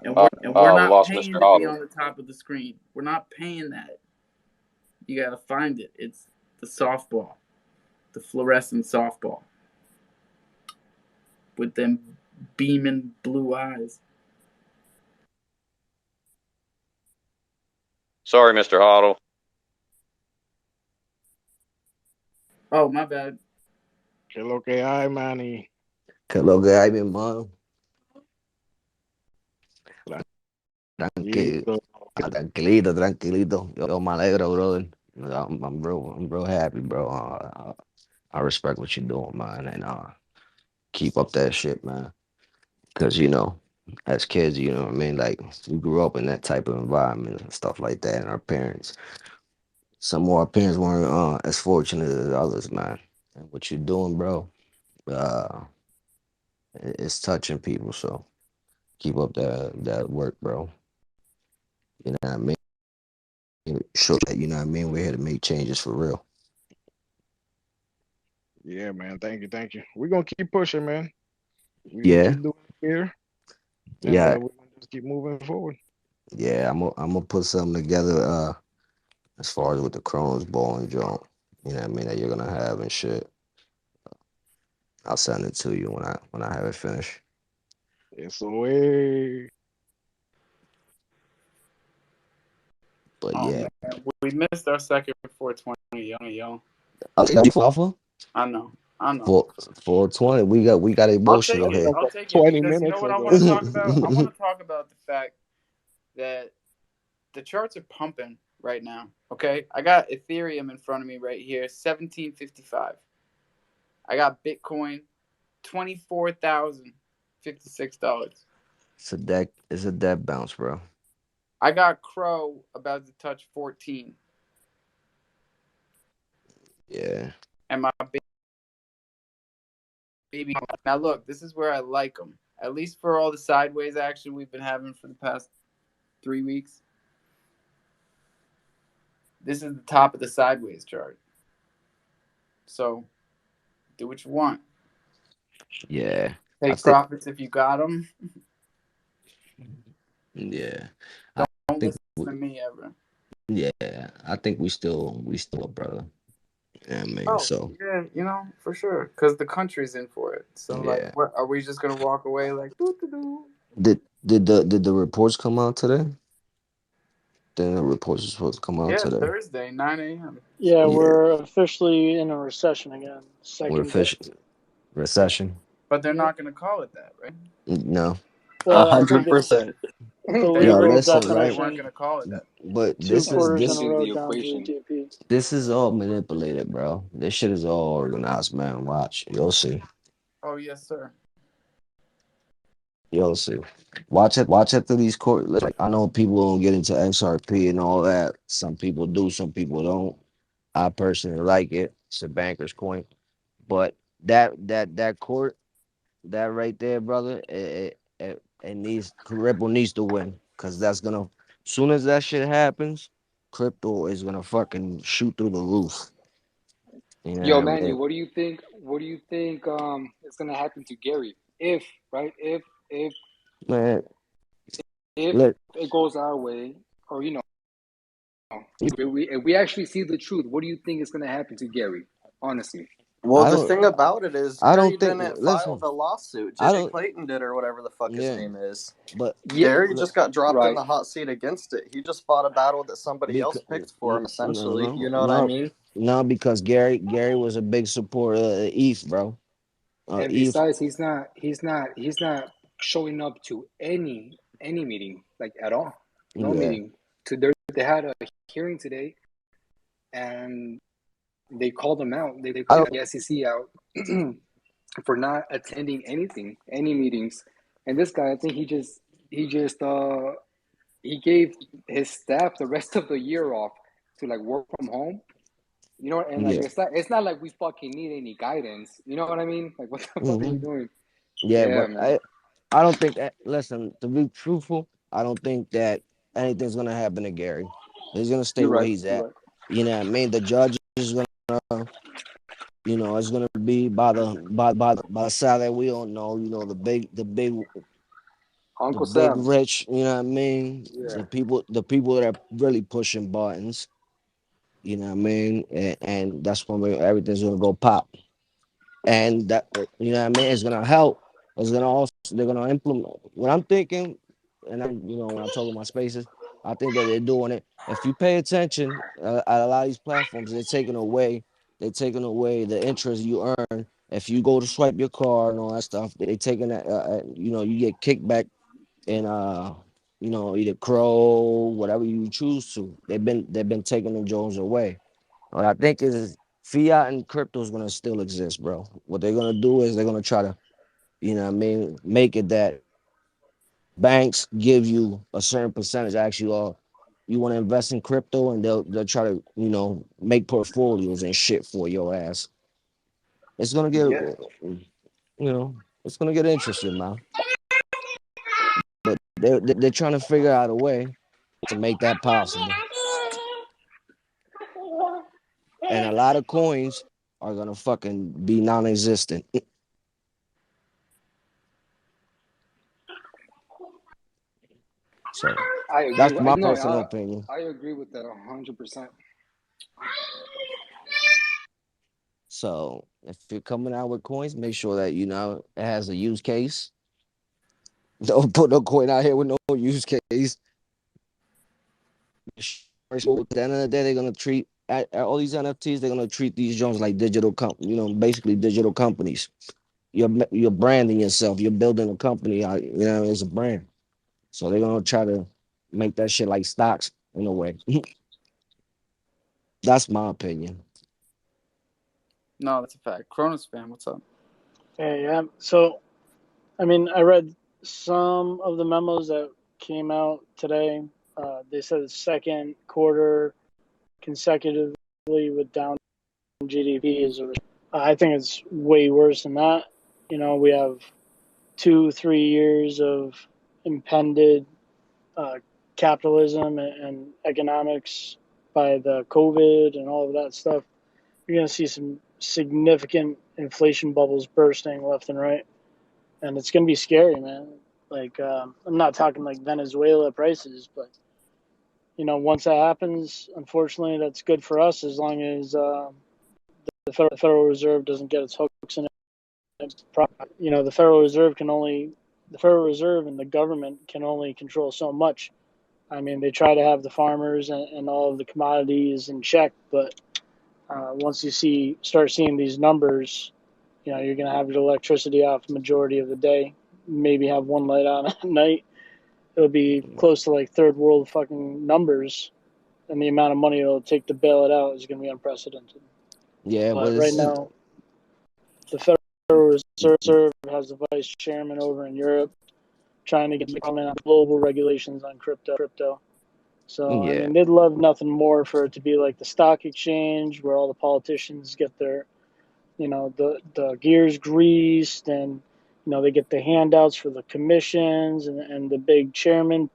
And we're We not lost paying Mr. to be Otto. on the top of the screen. We're not paying that. You gotta find it. It's the softball, the fluorescent softball with them beaming blue eyes. Sorry, Mr. Otto. Oh, my bad. Que lo que hay, Manny. Que lo que hay, mi hermano. Tranquilo. Tranquilito. Yo me alegro, brother. I'm real happy, bro. I respect what you're doing, man, and keep up that shit, man. Cause as kids, you know what I mean. Like we grew up in that type of environment and stuff like that, and our parents. Some of our parents weren't as fortunate as others, man. And what you're doing, bro, uh, it's touching people. So keep up that work, bro. You know what I mean? Show that you know what I mean. We're here to make changes for real. Yeah, man. Thank you. We're gonna keep pushing, man. We Yeah, keep doing it here, and yeah, we're gonna just keep moving forward. yeah. I'm gonna put something together. As far as with the Crohn's ball and joint, you know what I mean, that you're gonna have and shit. I'll send it to you when I have it finished. It's away. But Oh yeah, man, we missed our second 420, yo. Alpha I know, I know. for 420. We got I'll emotional take That's it. here. like I'll a take it 20 because you know minutes what I want ago. to talk about. I want to talk about the fact that the charts are pumping right now. Okay, I got Ethereum in front of me right here, 1755. I got Bitcoin, $24,056. It's a dead bounce, bro. I got Crow about to touch 14, Yeah, and my baby. Now look, this is where I like them. At least for all the sideways action we've been having for the past 3 weeks. This is the top of the sideways chart. So do what you want. yeah. I Take think profits if you got them. yeah. I Don't think listen to me ever. yeah. I think we still a brother. Yeah, I mean, Oh so yeah, for sure, because the country's in for it. So like, yeah. what are we just gonna walk away like? Doo, doo, doo? Did the reports come out today? The reports are supposed to come out Yeah, today. Thursday, 9 a.m. Yeah, Yeah, we're officially in a recession again. we're Second day. fish recession. But they're Yep. not gonna call it that, right? No. Well, I think that 100%. the They Yo, legal already listen, told us they right? weren't definition, gonna call it that. But two this is That's quarters in a this changing row the down to equation. GDP. this is all manipulated, bro. This shit is all organized, man. Watch, you'll see. Oh yes, sir. You'll see. Watch after these court. Like I know people don't get into XRP and all that. Some people do, some people don't. I personally like it. It's a banker's coin. But that court, that right there, brother, it needs Ripple needs to win. Cause that's gonna soon as that shit happens, crypto is gonna fucking shoot through the roof. You Yo, know what I Manny, mean? what do you think? What do you think is gonna happen to Gary if, right? Man, If let it goes our way, or if we actually see the truth, what do you think is gonna happen to Gary? Honestly, Well, I the don't thing about it is I Gary don't think didn't file listen, the lawsuit. I Jimmy don't Clayton did, or whatever the fuck his yeah, name is. but yeah, Gary just got dropped in right. the hot seat against it. He just fought a battle that somebody else because picked for him, essentially. no You know what I no mean? no because Gary was a big supporter of ETH, bro. And ETH, besides, he's not showing up to any meeting like at all. No yeah. meeting. They had a hearing today, and they called him out. They I called don't the SEC out for not attending any meetings. And this guy, I think he gave his staff the rest of the year off to like work from home. And like yeah. it's not like we fucking need any guidance. You know what I mean? Like what the fuck are hmm you doing? Yeah, Yeah, but man. I don't think that listen, to be truthful, I don't think that anything's gonna happen to Gary. He's gonna stay You're where right. he's You're at. right. You know what I mean? The judge is gonna it's gonna be by the side that we don't know, the Uncle big Sam. rich, you know what I mean? Yeah. The people that are really pushing buttons, you know what I mean? And that's when everything's gonna go pop. And that you know what I mean, it's gonna help. It's gonna also they're gonna implement what I'm thinking, and when I talk about my spaces, I think that they're doing it. If you pay attention, at a lot of these platforms, they're taking away the interest you earn. If you go to swipe your card and all that stuff, they taking that. You get kickback and either Crow, whatever you choose to. They've been taking them Jones away. What I think is fiat and crypto is gonna still exist, bro. What they're gonna do is they're gonna try to, make it that banks give you a certain percentage. Actually, or you want to invest in crypto, and they'll try to, make portfolios and shit for your ass. It's gonna get, Yeah. it's gonna get interesting, man. But they're trying to figure out a way to make that possible. And a lot of coins are gonna fucking be non-existent. So I agree. that's my No, personal opinion. I agree with that 100%. So if you're coming out with coins, make sure that you know it has a use case. Don't put no coin out here with no use case. At the end of the day, they're gonna treat all these NFTs. They're gonna treat these drones like basically digital companies. You're branding yourself. You're building a company. As a brand. So they're gonna try to make that shit like stocks in a way. That's my opinion. No, that's a fact. Cronus fan, what's up? Hey, yeah. So, I mean, I read some of the memos that came out today. They said the second quarter consecutively with down GDP is. I think it's way worse than that. We have 2-3 years of impended capitalism and economics by the COVID and all of that stuff. You're going to see some significant inflation bubbles bursting left and right. And it's going to be scary, man. Like, I'm not talking like Venezuela prices, but, once that happens, unfortunately, that's good for us as long as the Federal Reserve doesn't get its hooks in it. The Federal Reserve and the government can only control so much. I mean, they try to have the farmers and all of the commodities in check, but once you start seeing these numbers, you're going to have your electricity off the majority of the day, maybe have one light on at night. It'll be close to like third world fucking numbers, and the amount of money it'll take to bail it out is going to be unprecedented. Yeah, but right now, the Federal Reserve has the vice chairman over in Europe trying to get the comment on global regulations on crypto. So, I mean, they'd love nothing more for it to be like the stock exchange where all the politicians get their, the gears greased and, they get the handouts for the commissions and the big chairman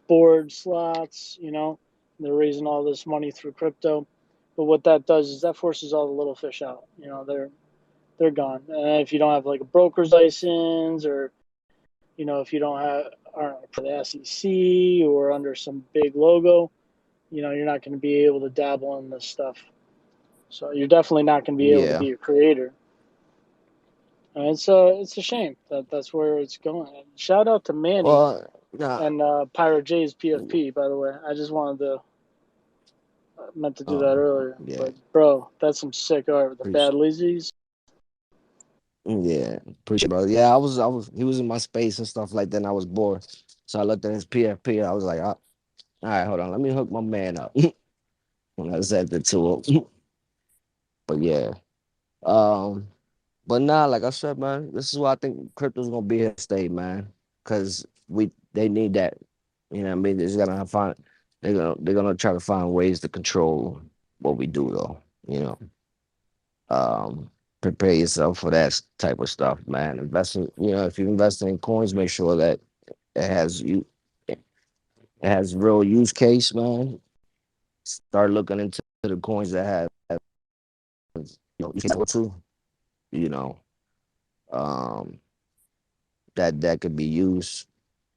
board slots, they're raising all this money through crypto. But what that does is that forces all the little fish out. They're gone. And if you don't have like a broker's license or, if you aren't for the SEC or under some big logo, you're not going to be able to dabble in this stuff. So you're definitely not going to be able to be a creator. And it's a shame that's where it's going. And shout out to Manny and Pirate J's PFP, by the way. I just meant to do that earlier. Yeah. But bro, that's some sick art with the bad lazies. Yeah, appreciate it, brother. Yeah, he was in my space and stuff like that, and I was bored. So I looked at his PFP, I was like, all right, hold on, let me hook my man up. When I sent it to him. But yeah. But nah, like I said, man, this is why I think crypto's gonna be here to stay, man. Cause they need that. You know what I mean? They're gonna try to find ways to control what we do though, you know. Prepare yourself for that type of stuff, man. Investing, if you're investing in coins, make sure that it has real use case, man. Start looking into the coins that have too, you know, um, that could be used.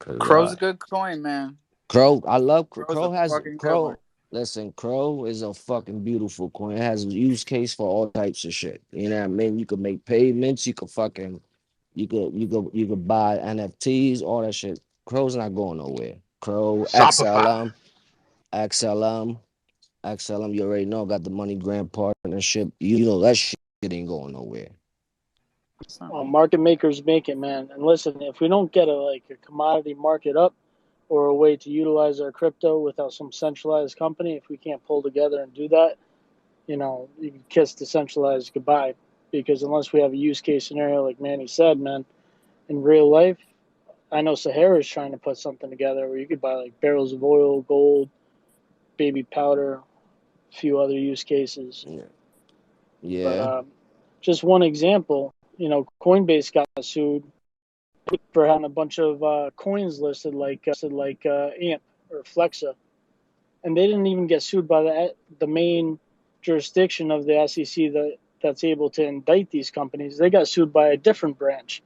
Crow's a good coin, man. Crow, I love Crow's a fucking good one. Listen, Crow is a fucking beautiful coin. It has a use case for all types of shit. You know what I mean? You could make payments. You could buy NFTs, all that shit. Crow's not going nowhere. Crow, Shopify. XLM. You already know got the money grant partnership. You know that shit ain't going nowhere. Well, market makers make it, man. And listen, if we don't get a commodity market up or a way to utilize our crypto without some centralized company, if we can't pull together and do that, you can kiss decentralized goodbye. Because unless we have a use case scenario like Manny said, man, in real life, I know Sahara is trying to put something together where you could buy like barrels of oil, gold, baby powder, a few other use cases. Yeah. But just one example, Coinbase got sued for having a bunch of coins listed like AMP or Flexa, and they didn't even get sued by the main jurisdiction of the SEC that's able to indict these companies. They got sued by a different branch.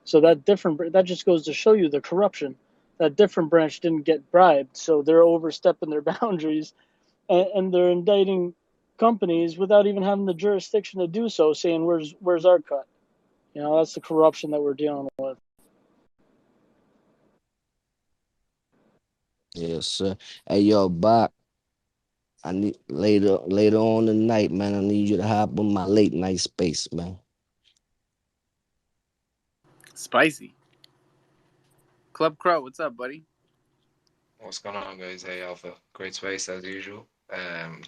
So that just goes to show you the corruption that different branch didn't get bribed, so they're overstepping their boundaries, and they're indicting companies without even having the jurisdiction to do so, saying where's our cut. That's the corruption that we're dealing with. Yes, sir. Hey, yo, Bach, I need later on tonight, man. I need you to hop on my late night space, man. Spicy. Club Crow, what's up, buddy? What's going on, guys? Hey, Alpha. Great space as usual.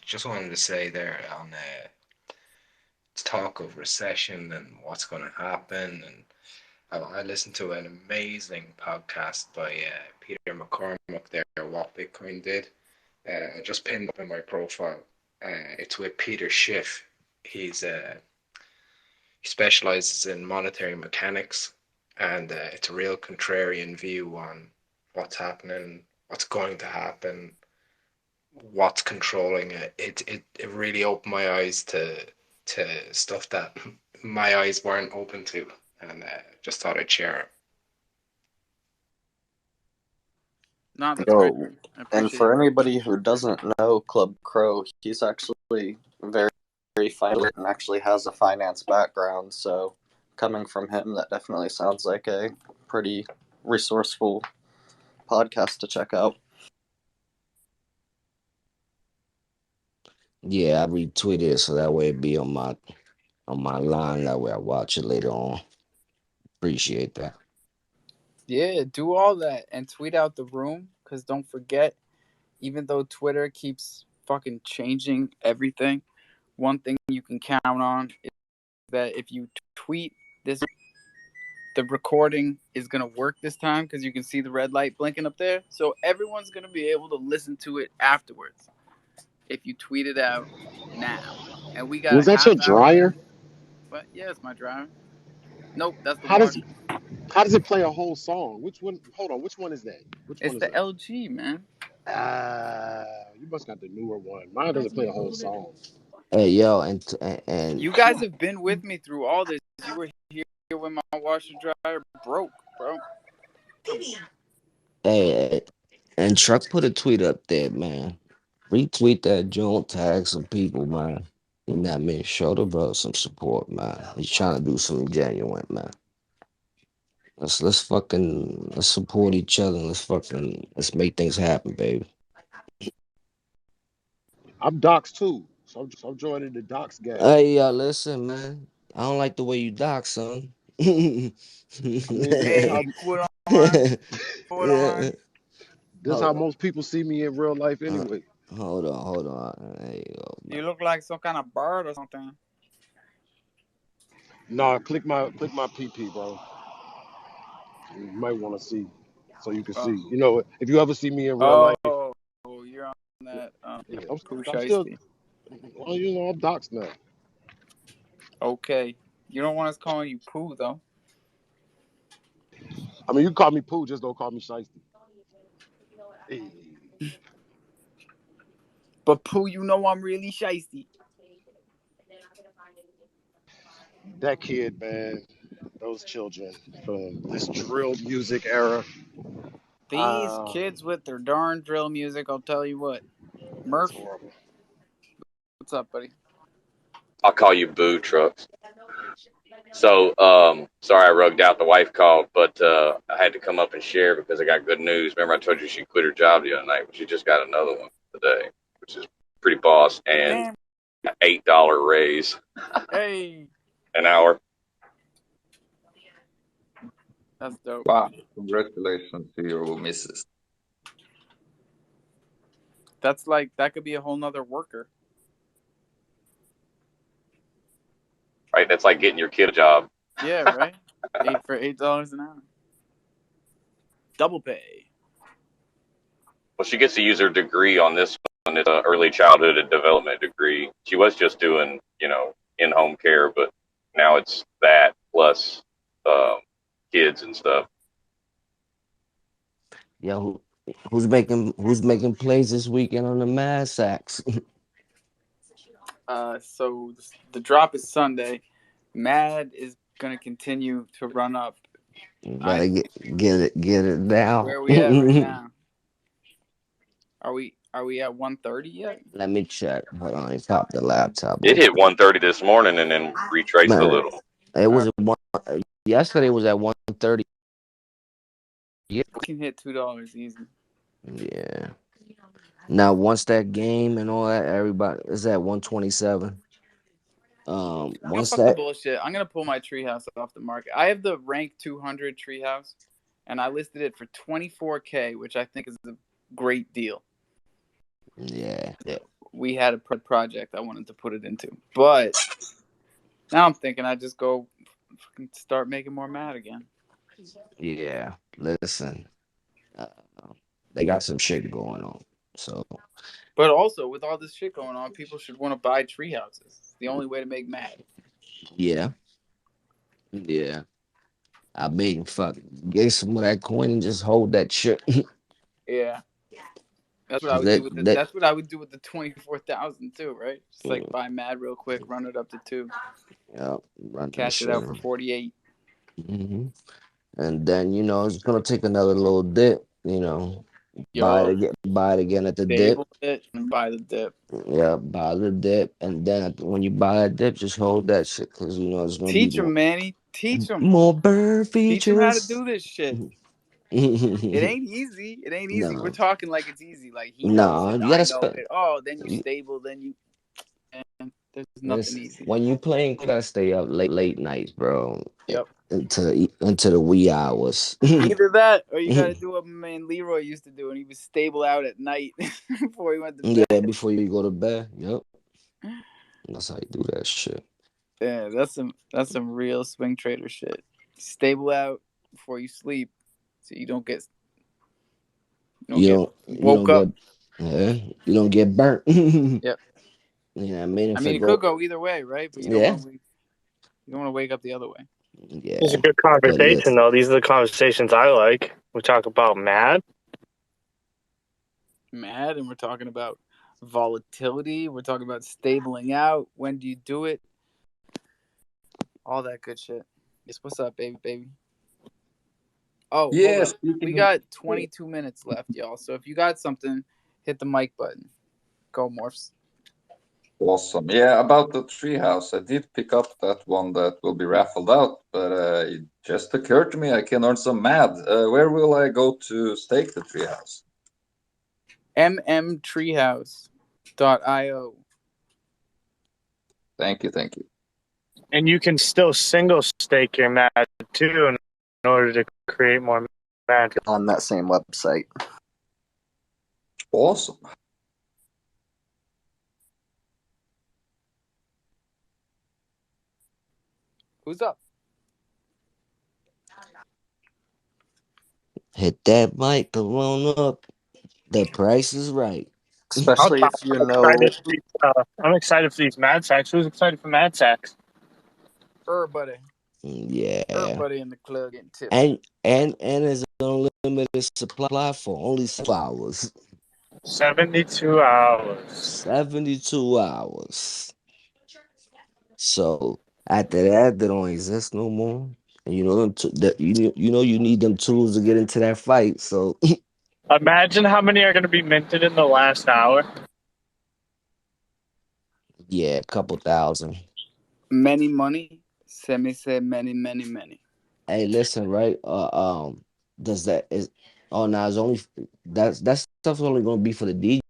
Just wanted to say there on talk of recession and what's going to happen, and I listened to an amazing podcast by Peter McCormack there, What Bitcoin Did. I just pinned up in my profile. It's with Peter Schiff. He specializes in monetary mechanics, and it's a real contrarian view on what's happening, what's going to happen, what's controlling it. It really opened my eyes to stuff that my eyes weren't open to, and just thought I'd share it. No, that's great. Yo, and for anybody who doesn't know Club Crow, he's actually very, very finite and actually has a finance background. So coming from him, that definitely sounds like a pretty resourceful podcast to check out. Yeah, I retweeted it so that way it'd be on my line. That way I watch it later on. Appreciate that. Yeah, do all that and tweet out the room, because don't forget, even though Twitter keeps fucking changing everything, one thing you can count on is that if you tweet this, the recording is going to work this time, because you can see the red light blinking up there. So everyone's going to be able to listen to it afterwards if you tweet it out now. And we got Was a that your half hour dryer? left. But yeah, it's my dryer. Nope, that's the How does water. how does it play a whole song? Which one? Hold on. Which one is that? Which one It's is the that? LG, man. You must got the newer one. Mine doesn't play a whole song. Hey, yo, and You guys have been with me through all this. You were here when my washer dryer broke, bro. hey, and Truck put a tweet up there, man. Retweet that joint, tag some people, man. You know what I mean? Show the bro some support, man. He's trying to do something genuine, man. Let's support each other. Let's make things happen, baby. I'm Docs too, so I'm joining the Docs gang. Hey, listen, man. I don't like the way you dock, son. I mean, this is how Hey, put on. Put on. this is how most people see me in real life anyway. Hold on. There you go, man. You look like some kind of bird or something. Nah, click my PP, bro. You might want to see, so you can see. You know, if you ever see me in real life, You're on that yeah, Pooh I'm still. Shiesty. Well, you know, I'm Docs now. Okay. You don't want us calling you Pooh, though. I mean, you can call me Pooh, just don't call me Shiesty. Hey. But Pooh, you know I'm really shiesty. That kid, man, those children from this drill music era. These kids with their darn drill music, I'll tell you what. Murph, horrible. What's up, buddy? I'll call you Boo Trucks. So, sorry I rugged out. The wife called, but I had to come up and share because I got good news. Remember I told you she quit her job the other night, but she just got another one today, which is pretty boss, and an $8 raise. Hey. An hour. That's dope. Wow, congratulations to your missus. That's like, that could be a whole nother worker. Right? That's like getting your kid a job. Yeah, right? $8 an hour. Double pay. Well, she gets to use her degree on this one. It's an early childhood and development degree. She was just doing, in-home care, but now it's that plus kids and stuff. Yeah, who's making plays this weekend on the Mad Sacks? So the drop is Sunday. Mad is going to continue to run up You I better get it now. where are we at right now? Are we at 130 yet? Let me check. Hold on, let me pop the laptop It hit open. 130 this morning and then retraced a Man, little. it All was right, at yesterday was at 130. Yeah. we can hit $2 easy. Yeah. Now once that game and all that, everybody is at 127. Once Fuck the that bullshit. I'm gonna pull my treehouse off the market. I have the rank 200 treehouse, and I listed it for 24K, which I think is a great deal. yeah. We had a project I wanted to put it into, but now I'm thinking I just go start making more mad again. Yeah. Listen. Uh, they got some shit going on. So But also, with all this shit going on, people should want to buy tree houses. It's the only way to make mad. yeah. Yeah. I mean, fuck, get some of that coin and just hold that shit. Yeah, that's what I 'Cause would do with it. That's what I would do with the 24,000 too, right? Just like mm, buy mad real quick, run it up to 2, yeah, run that cash it shit. out for 48. Hmm. And then it's gonna take another little dip. Yo, Buy it again at the dip. stable it and buy the dip. Yeah, buy the dip, and then when you buy that dip, just hold that shit because it's gonna be Teach them, Manny. Teach them. more bird Teach them how to features. do this shit. It No, ain't easy. It ain't easy. We're talking like it's easy. Like he knows no, it. you I gotta know spend. it. Oh, then you stable. Then you. And there's nothing Listen, easy. when you playing, you gotta stay up late nights, bro, Yep. into the wee hours. Either that, or you got to do what my man Leroy used to do, and he was stable out at night before he went to Yeah, bed. before you go to bed. Yep, that's how you do that shit. Yeah, that's some real swing trader shit. Stable out before you sleep, so you don't get You woke don't up. get, yeah, you don't get burnt. Yep. I mean, I if mean, it it could go, go either way, right? But you don't yeah, want to wake up the other way. It's a yeah, good but conversation, listen, though. These are the conversations I like. We talk about mad. Mad, and we're talking about volatility. We're talking about stabling out. When do you do it? All that good shit. Yes, what's up, baby? Oh, hold Yeah, up. We speaking. got 22 minutes left, y'all. So if you got something, hit the mic button. Go, Morphs. Awesome. Yeah, about the treehouse, I did pick up that one that will be raffled out, but it just occurred to me I can earn some mad. Where will I go to stake the treehouse? mmtreehouse.io. Thank you, thank you. And you can still single stake your mad, too, in order to create more mad. On that same website. Awesome. Who's up? hit that mic, come on up. The price is right. Especially if you I'm know. excited for I'm excited for these mad sacks. Who's excited for mad sacks? Everybody. Yeah, Everybody in the club getting tips. and it's unlimited supply for only 6 hours. 72 hours. 72 hours. So after that, they don't exist no more. And you need them tools to get into that fight. So Imagine how many are going to be minted in the last hour. yeah, a couple thousand. Many money. Semi say many. Hey, listen, right? Does that is oh now it's only that stuff's only gonna be for the DJ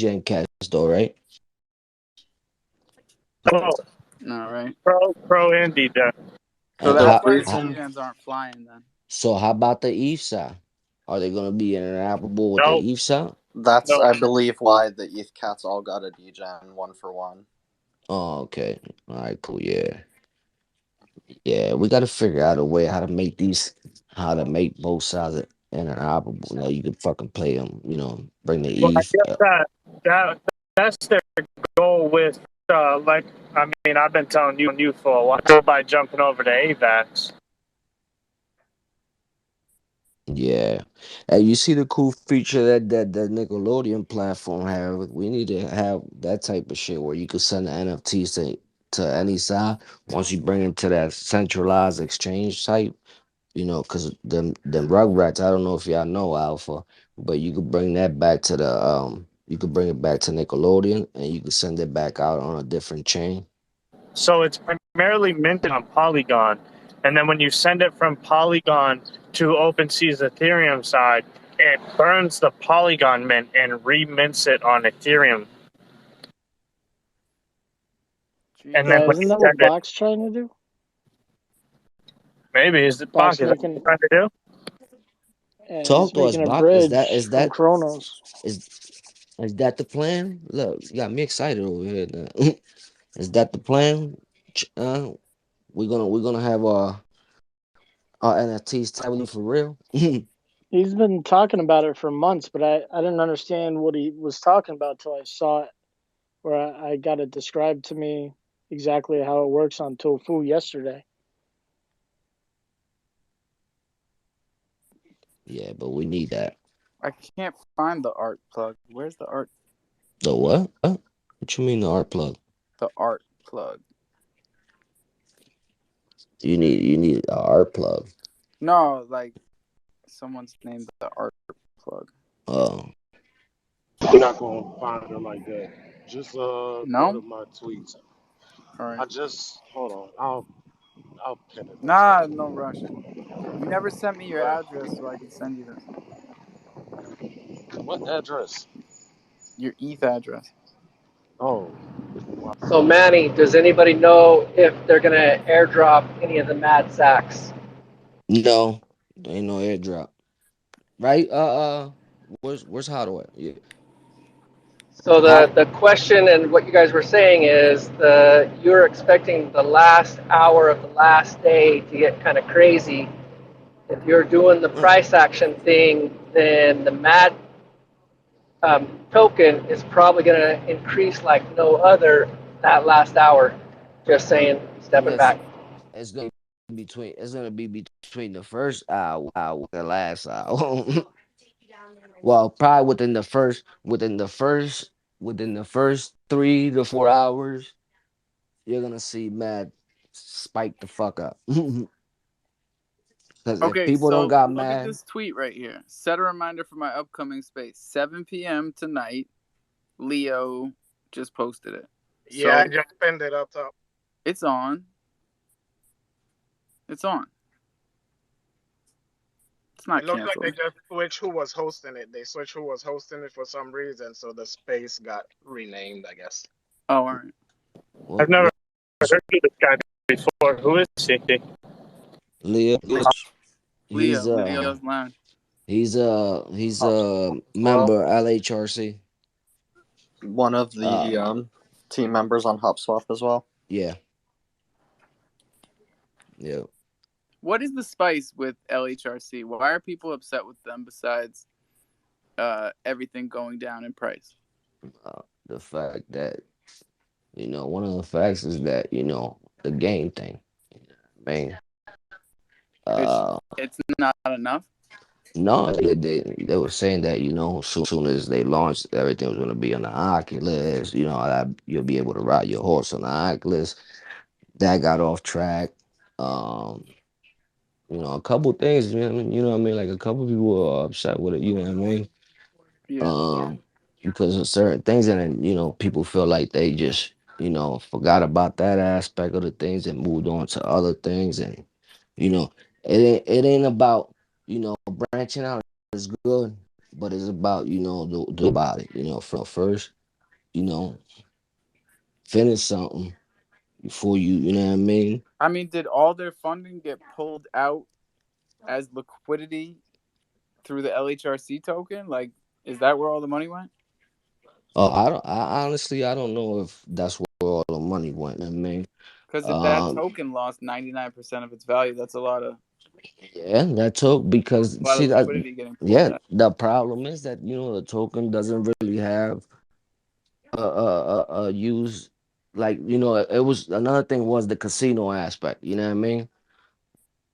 and cats though, right? Oh, All right. pro and DJ. So And The that's why the reason DJs aren't flying then. so how about the ETH? Are they gonna be interoperable with the Nope. ETH? that's, Nope. I believe, why the ETH cats all got a degen 1-for-1. Oh, okay. All right, cool. Yeah. Yeah, we got to figure out a way how to make both sides interoperable. Now you can fucking play them, bring the Well, I ETH. guess that's their goal with, I mean, I've been telling you for a while by jumping over to AVAX. Yeah. And you see the cool feature that Nickelodeon platform have. We need to have that type of shit where you can send the NFTs to any side. Once you bring it to that centralized exchange type, Cause them Rugrats. I don't know if y'all know Alpha, but you could bring that back to you could bring it back to Nickelodeon, and you could send it back out on a different chain. So it's primarily minted on Polygon, and then when you send it from Polygon to OpenSea's Ethereum side, it burns the Polygon mint and remints it on Ethereum. And then Yeah, isn't that what Bach's trying to do? Maybe is it Bach's Bach? Is that what making you're trying to do? Yeah, Talk he's to us, making a Bach. bridge from Chronos. Is that the plan? Look, you got me excited over here now. Is that the plan? We're gonna have our NFTs tablet for real. He's been talking about it for months, but I didn't understand what he was talking about till I saw it, where I got it described to me exactly how it works on Tofu yesterday. Yeah, but we need that. I can't find the art plug. Where's the art? The what? What you mean the art plug? The art plug. You need an art plug. No, like someone's named the art plug. Oh. You're not gonna find her like that. Just go to No? my tweets. All right. I just hold on. I'll pin it. Nah, no rush. You never sent me your address so I could send you this. What address? Your ETH address. Oh. So Manny, does anybody know if they're gonna airdrop any of the Mad Sacks? No, there ain't no airdrop. Right? Where's Hardaway? Yeah. So the question and what you guys were saying is you're expecting the last hour of the last day to get kind of crazy. If you're doing the price action thing, then the Mad token is probably going to increase like no other that last hour. Just saying, stepping Yes, back. it's gonna be between the first hour and the last hour. Well, probably within the first 3 to 4 hours, you're gonna see Mad spike the fuck up. Because if Okay, people don't so got look at Mad, this tweet right here. Set a reminder for my upcoming space. 7 p.m. tonight. Leo just posted it. Yeah, I So just pinned it up top. it's on. It's on. It's not It looks like they canceled. just switched who was hosting it. They switched who was hosting it for some reason, so the space got renamed, I guess. Oh, all right. I've never heard of this guy before. Who is he? Leo, he's Leo's lounge. he's a Well, member LHRC. one of the team members on HubSwap as well. Yeah. Yeah. What is the spice with LHRC? Why are people upset with them besides everything going down in price? The fact that one of the facts is that the game thing. Man, It's not enough. no, they were saying that soon as they launched, everything was going to be on the Oculus. You'll be able to ride your horse on the Oculus. That got off track. A couple things, what I mean, like a couple people were upset with it. You know what I mean? Yeah. Because of certain things, and then people feel like they just forgot about that aspect of the things and moved on to other things, and it ain't about branching out is good, but it's about the about it. First finish something before you know what I mean. I mean, did all their funding get pulled out as liquidity through the LHRC token? Like, is that where all the money went? I honestly I don't know if that's where all the money went. I mean, Because if that token lost 99% of its value, that's a lot of yeah, that took because see that liquidity getting pulled yeah, out. the problem is that the token doesn't really have use like it was another thing was the casino aspect. You know what I mean?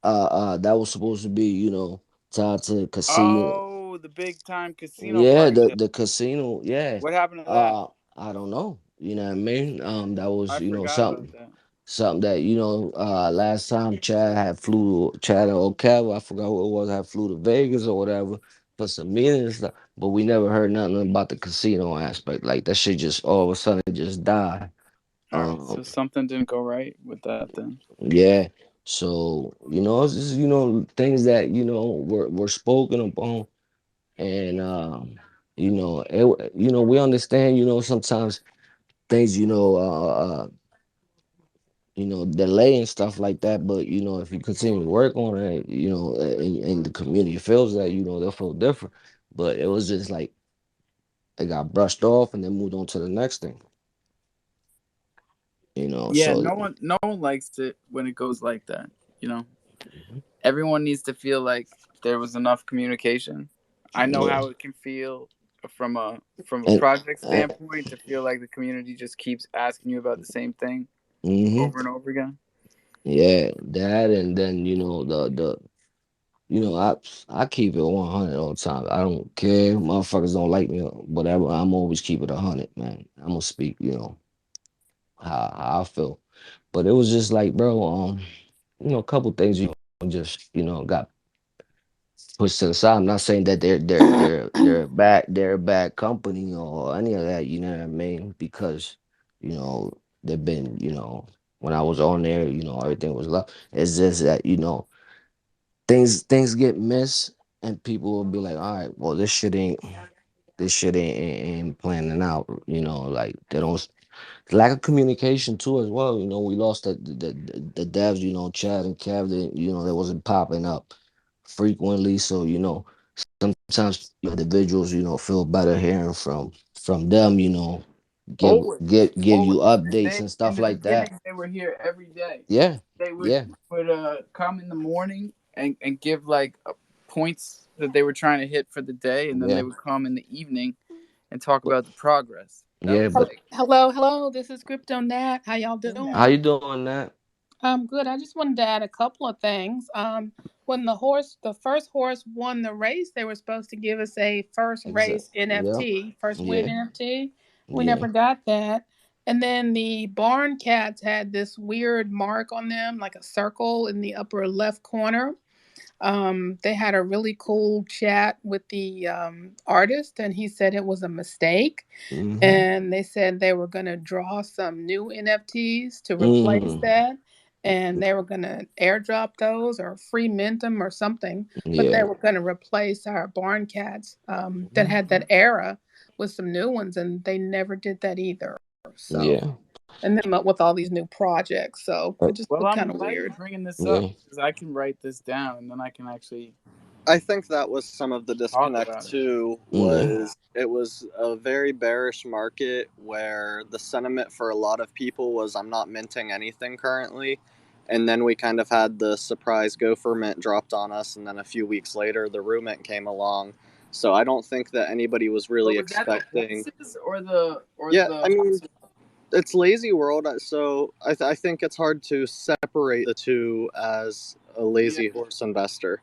That was supposed to be tied to casino. Oh, the big time casino Yeah, the partnership. the casino. Yeah. What happened to that? I don't know. You know what I mean? That was I forgot about something. that. something that last time Chad or Ocala, I forgot what it was, had flew to Vegas or whatever for some meetings and stuff, but we never heard nothing about the casino aspect. Like that shit just all of a sudden just died. All right, so something didn't go right with that then. Yeah. So, it's just, things that, were spoken upon, and we understand, sometimes things, delay and stuff like that. But if you continue to work on it, and the community feels that, they'll feel different. But it was just like it got brushed off and then moved on to the next thing. Yeah, So no one likes it when it goes like that. Everyone needs to feel like there was enough communication. I know yeah. how it can feel from a And project standpoint to feel like the community just keeps asking you about the same thing over and over again. yeah, that, and then the I keep it 100 all the time. I don't care. Motherfuckers don't like me or whatever. I'm always keep it 100, man. I'm gonna speak, how I feel. But it was just like, bro, a couple things just got pushed to the side. I'm not saying that they're a bad company or any of that. You know what I mean? Because they've been when I was on there, everything was love. It's just that things get missed, and people will be like, all right, well, this shit ain't planning out. Like they don't. Lack of communication too, as well. We lost the devs. Chad and Kev. They wasn't popping up frequently. So sometimes individuals feel better hearing from them. Give Always, give you always. updates They and in stuff the like that. beginning they were here every day. Yeah, They yeah, would come in the morning and give like points that they were trying to hit for the day, and then they yeah, would come in the evening and talk but about the progress. That yeah. was But like Hello. This is Crypto Nat. How y'all how doing? you doing that? Good. I just wanted to add a couple of things. When the first horse won the race, they were supposed to give us a first Exactly. race Yep. NFT, first win Yeah. NFT. We Yeah. never got that. And then the barn cats had this weird mark on them, like a circle in the upper left corner. They had a really cool chat with the artist, and he said it was a mistake. Mm-hmm. And they said they were going to draw some new NFTs to replace Mm-hmm. that. And they were going to airdrop those or free mint them or something. But they Yeah. were going to replace our barn cats that had that era with some new ones. And they never did that either. So, Yeah. and then up with all these new projects. So it just well. looked I'm kind of glad you're weird. bringing this up Yeah. because I can write this down and then I can actually I think that was some of the talk disconnect about it. too. Yeah. Was it was a very bearish market where the sentiment for a lot of people was I'm not minting anything currently, and then we kind of had the surprise gopher mint dropped on us, and then a few weeks later the rue mint came along. So I don't think that anybody was But really was that the expecting. horses or the Yeah, I mean hops? it's lazy world, so I think it's hard to separate the two as a Yeah, lazy horse investor.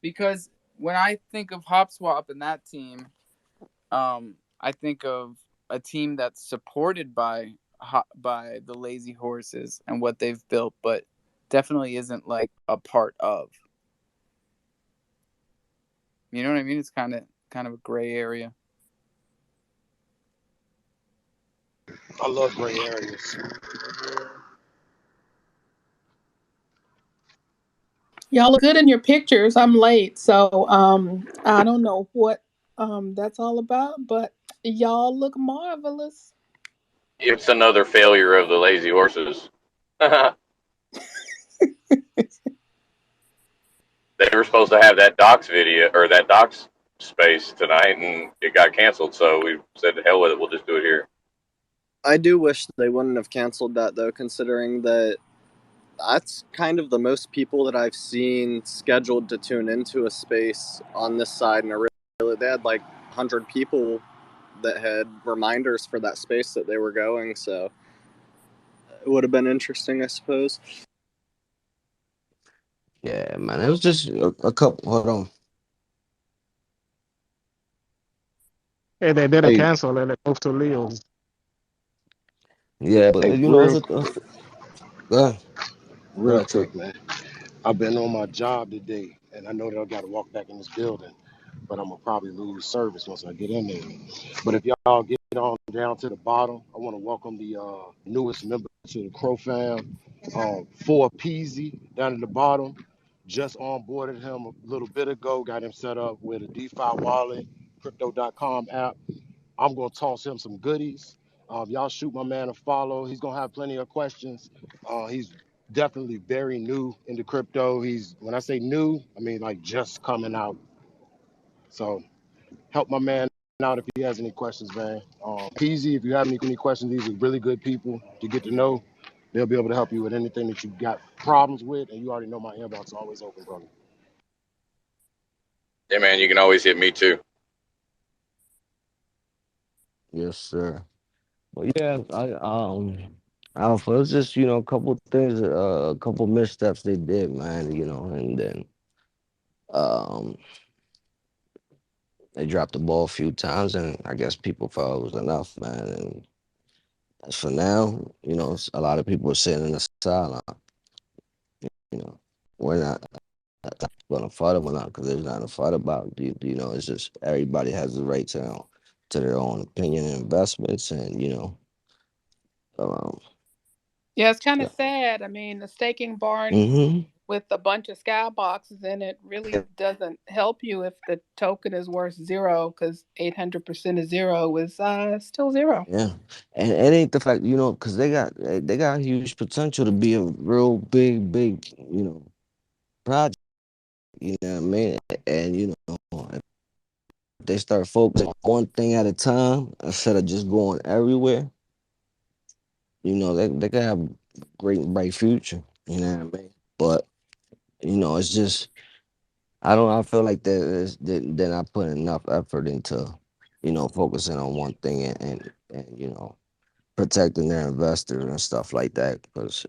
because when I think of HopSwap and that team, I think of a team that's supported by the Lazy Horses and what they've built, but definitely isn't like a part of. You know what I mean? It's kind of a gray area. I love gray areas. Y'all look good in your pictures. I'm late, so I don't know what that's all about, but y'all look marvelous. It's another failure of the lazy horses. They were supposed to have that docs video or that docs space tonight, and it got canceled. So we said, "The hell with it. We'll just do it here." I do wish they wouldn't have canceled that though, considering that that's kind of the most people that I've seen scheduled to tune into a space on this side, and really they had like 100 people that had reminders for that space that they were going, so it would have been interesting, I suppose. Yeah, man. It was just a couple. Hold on. Hey, they didn't Hey, cancel and they moved to Leo's. Yeah, but hey, it's real, a Good. Real quick, man. I've been on my job today, and I know that I got to walk back in this building, but I'm gonna probably lose service once I get in there. But if y'all get on down to the bottom, I want to welcome the newest member to the crofam, for Peasy down at the bottom. Just onboarded him a little bit ago, got him set up with a DeFi wallet, crypto.com app. I'm gonna toss him some goodies. Y'all shoot my man a follow. He's gonna have plenty of questions. He's definitely very new into crypto. He's when I say new, I mean like just coming out. So help my man out if he has any questions, man. Peasy, if you have any questions, these are really good people to get to know. They'll be able to help you with anything that you got problems with, and you already know my inbox is always open, brother. Yeah, man, you can always hit me too. Yes, sir. Well, yeah, Alpha. It's just a couple things, a couple missteps they did, man. And then um, they dropped the ball a few times, and I guess people felt it was enough, man. And as for now, a lot of people are sitting in the sideline. You know, we're not going to fight them or not because there's nothing to fight about. It's just everybody has the right to their own opinion and investments, and um, Yeah, it's kind of yeah. sad. I mean, the staking barn Mm-hmm. with a bunch of skyboxes in it really doesn't help you if the token is worth zero because 800% of zero is still zero. Yeah, and it ain't the fact, because they got huge potential to be a real big, project. You know what I mean? And if they start focusing on one thing at a time instead of just going everywhere, they can have a great bright future. You know what I mean? But it's just I feel like they're not putting enough effort into focusing on one thing and protecting their investors and stuff like that. Because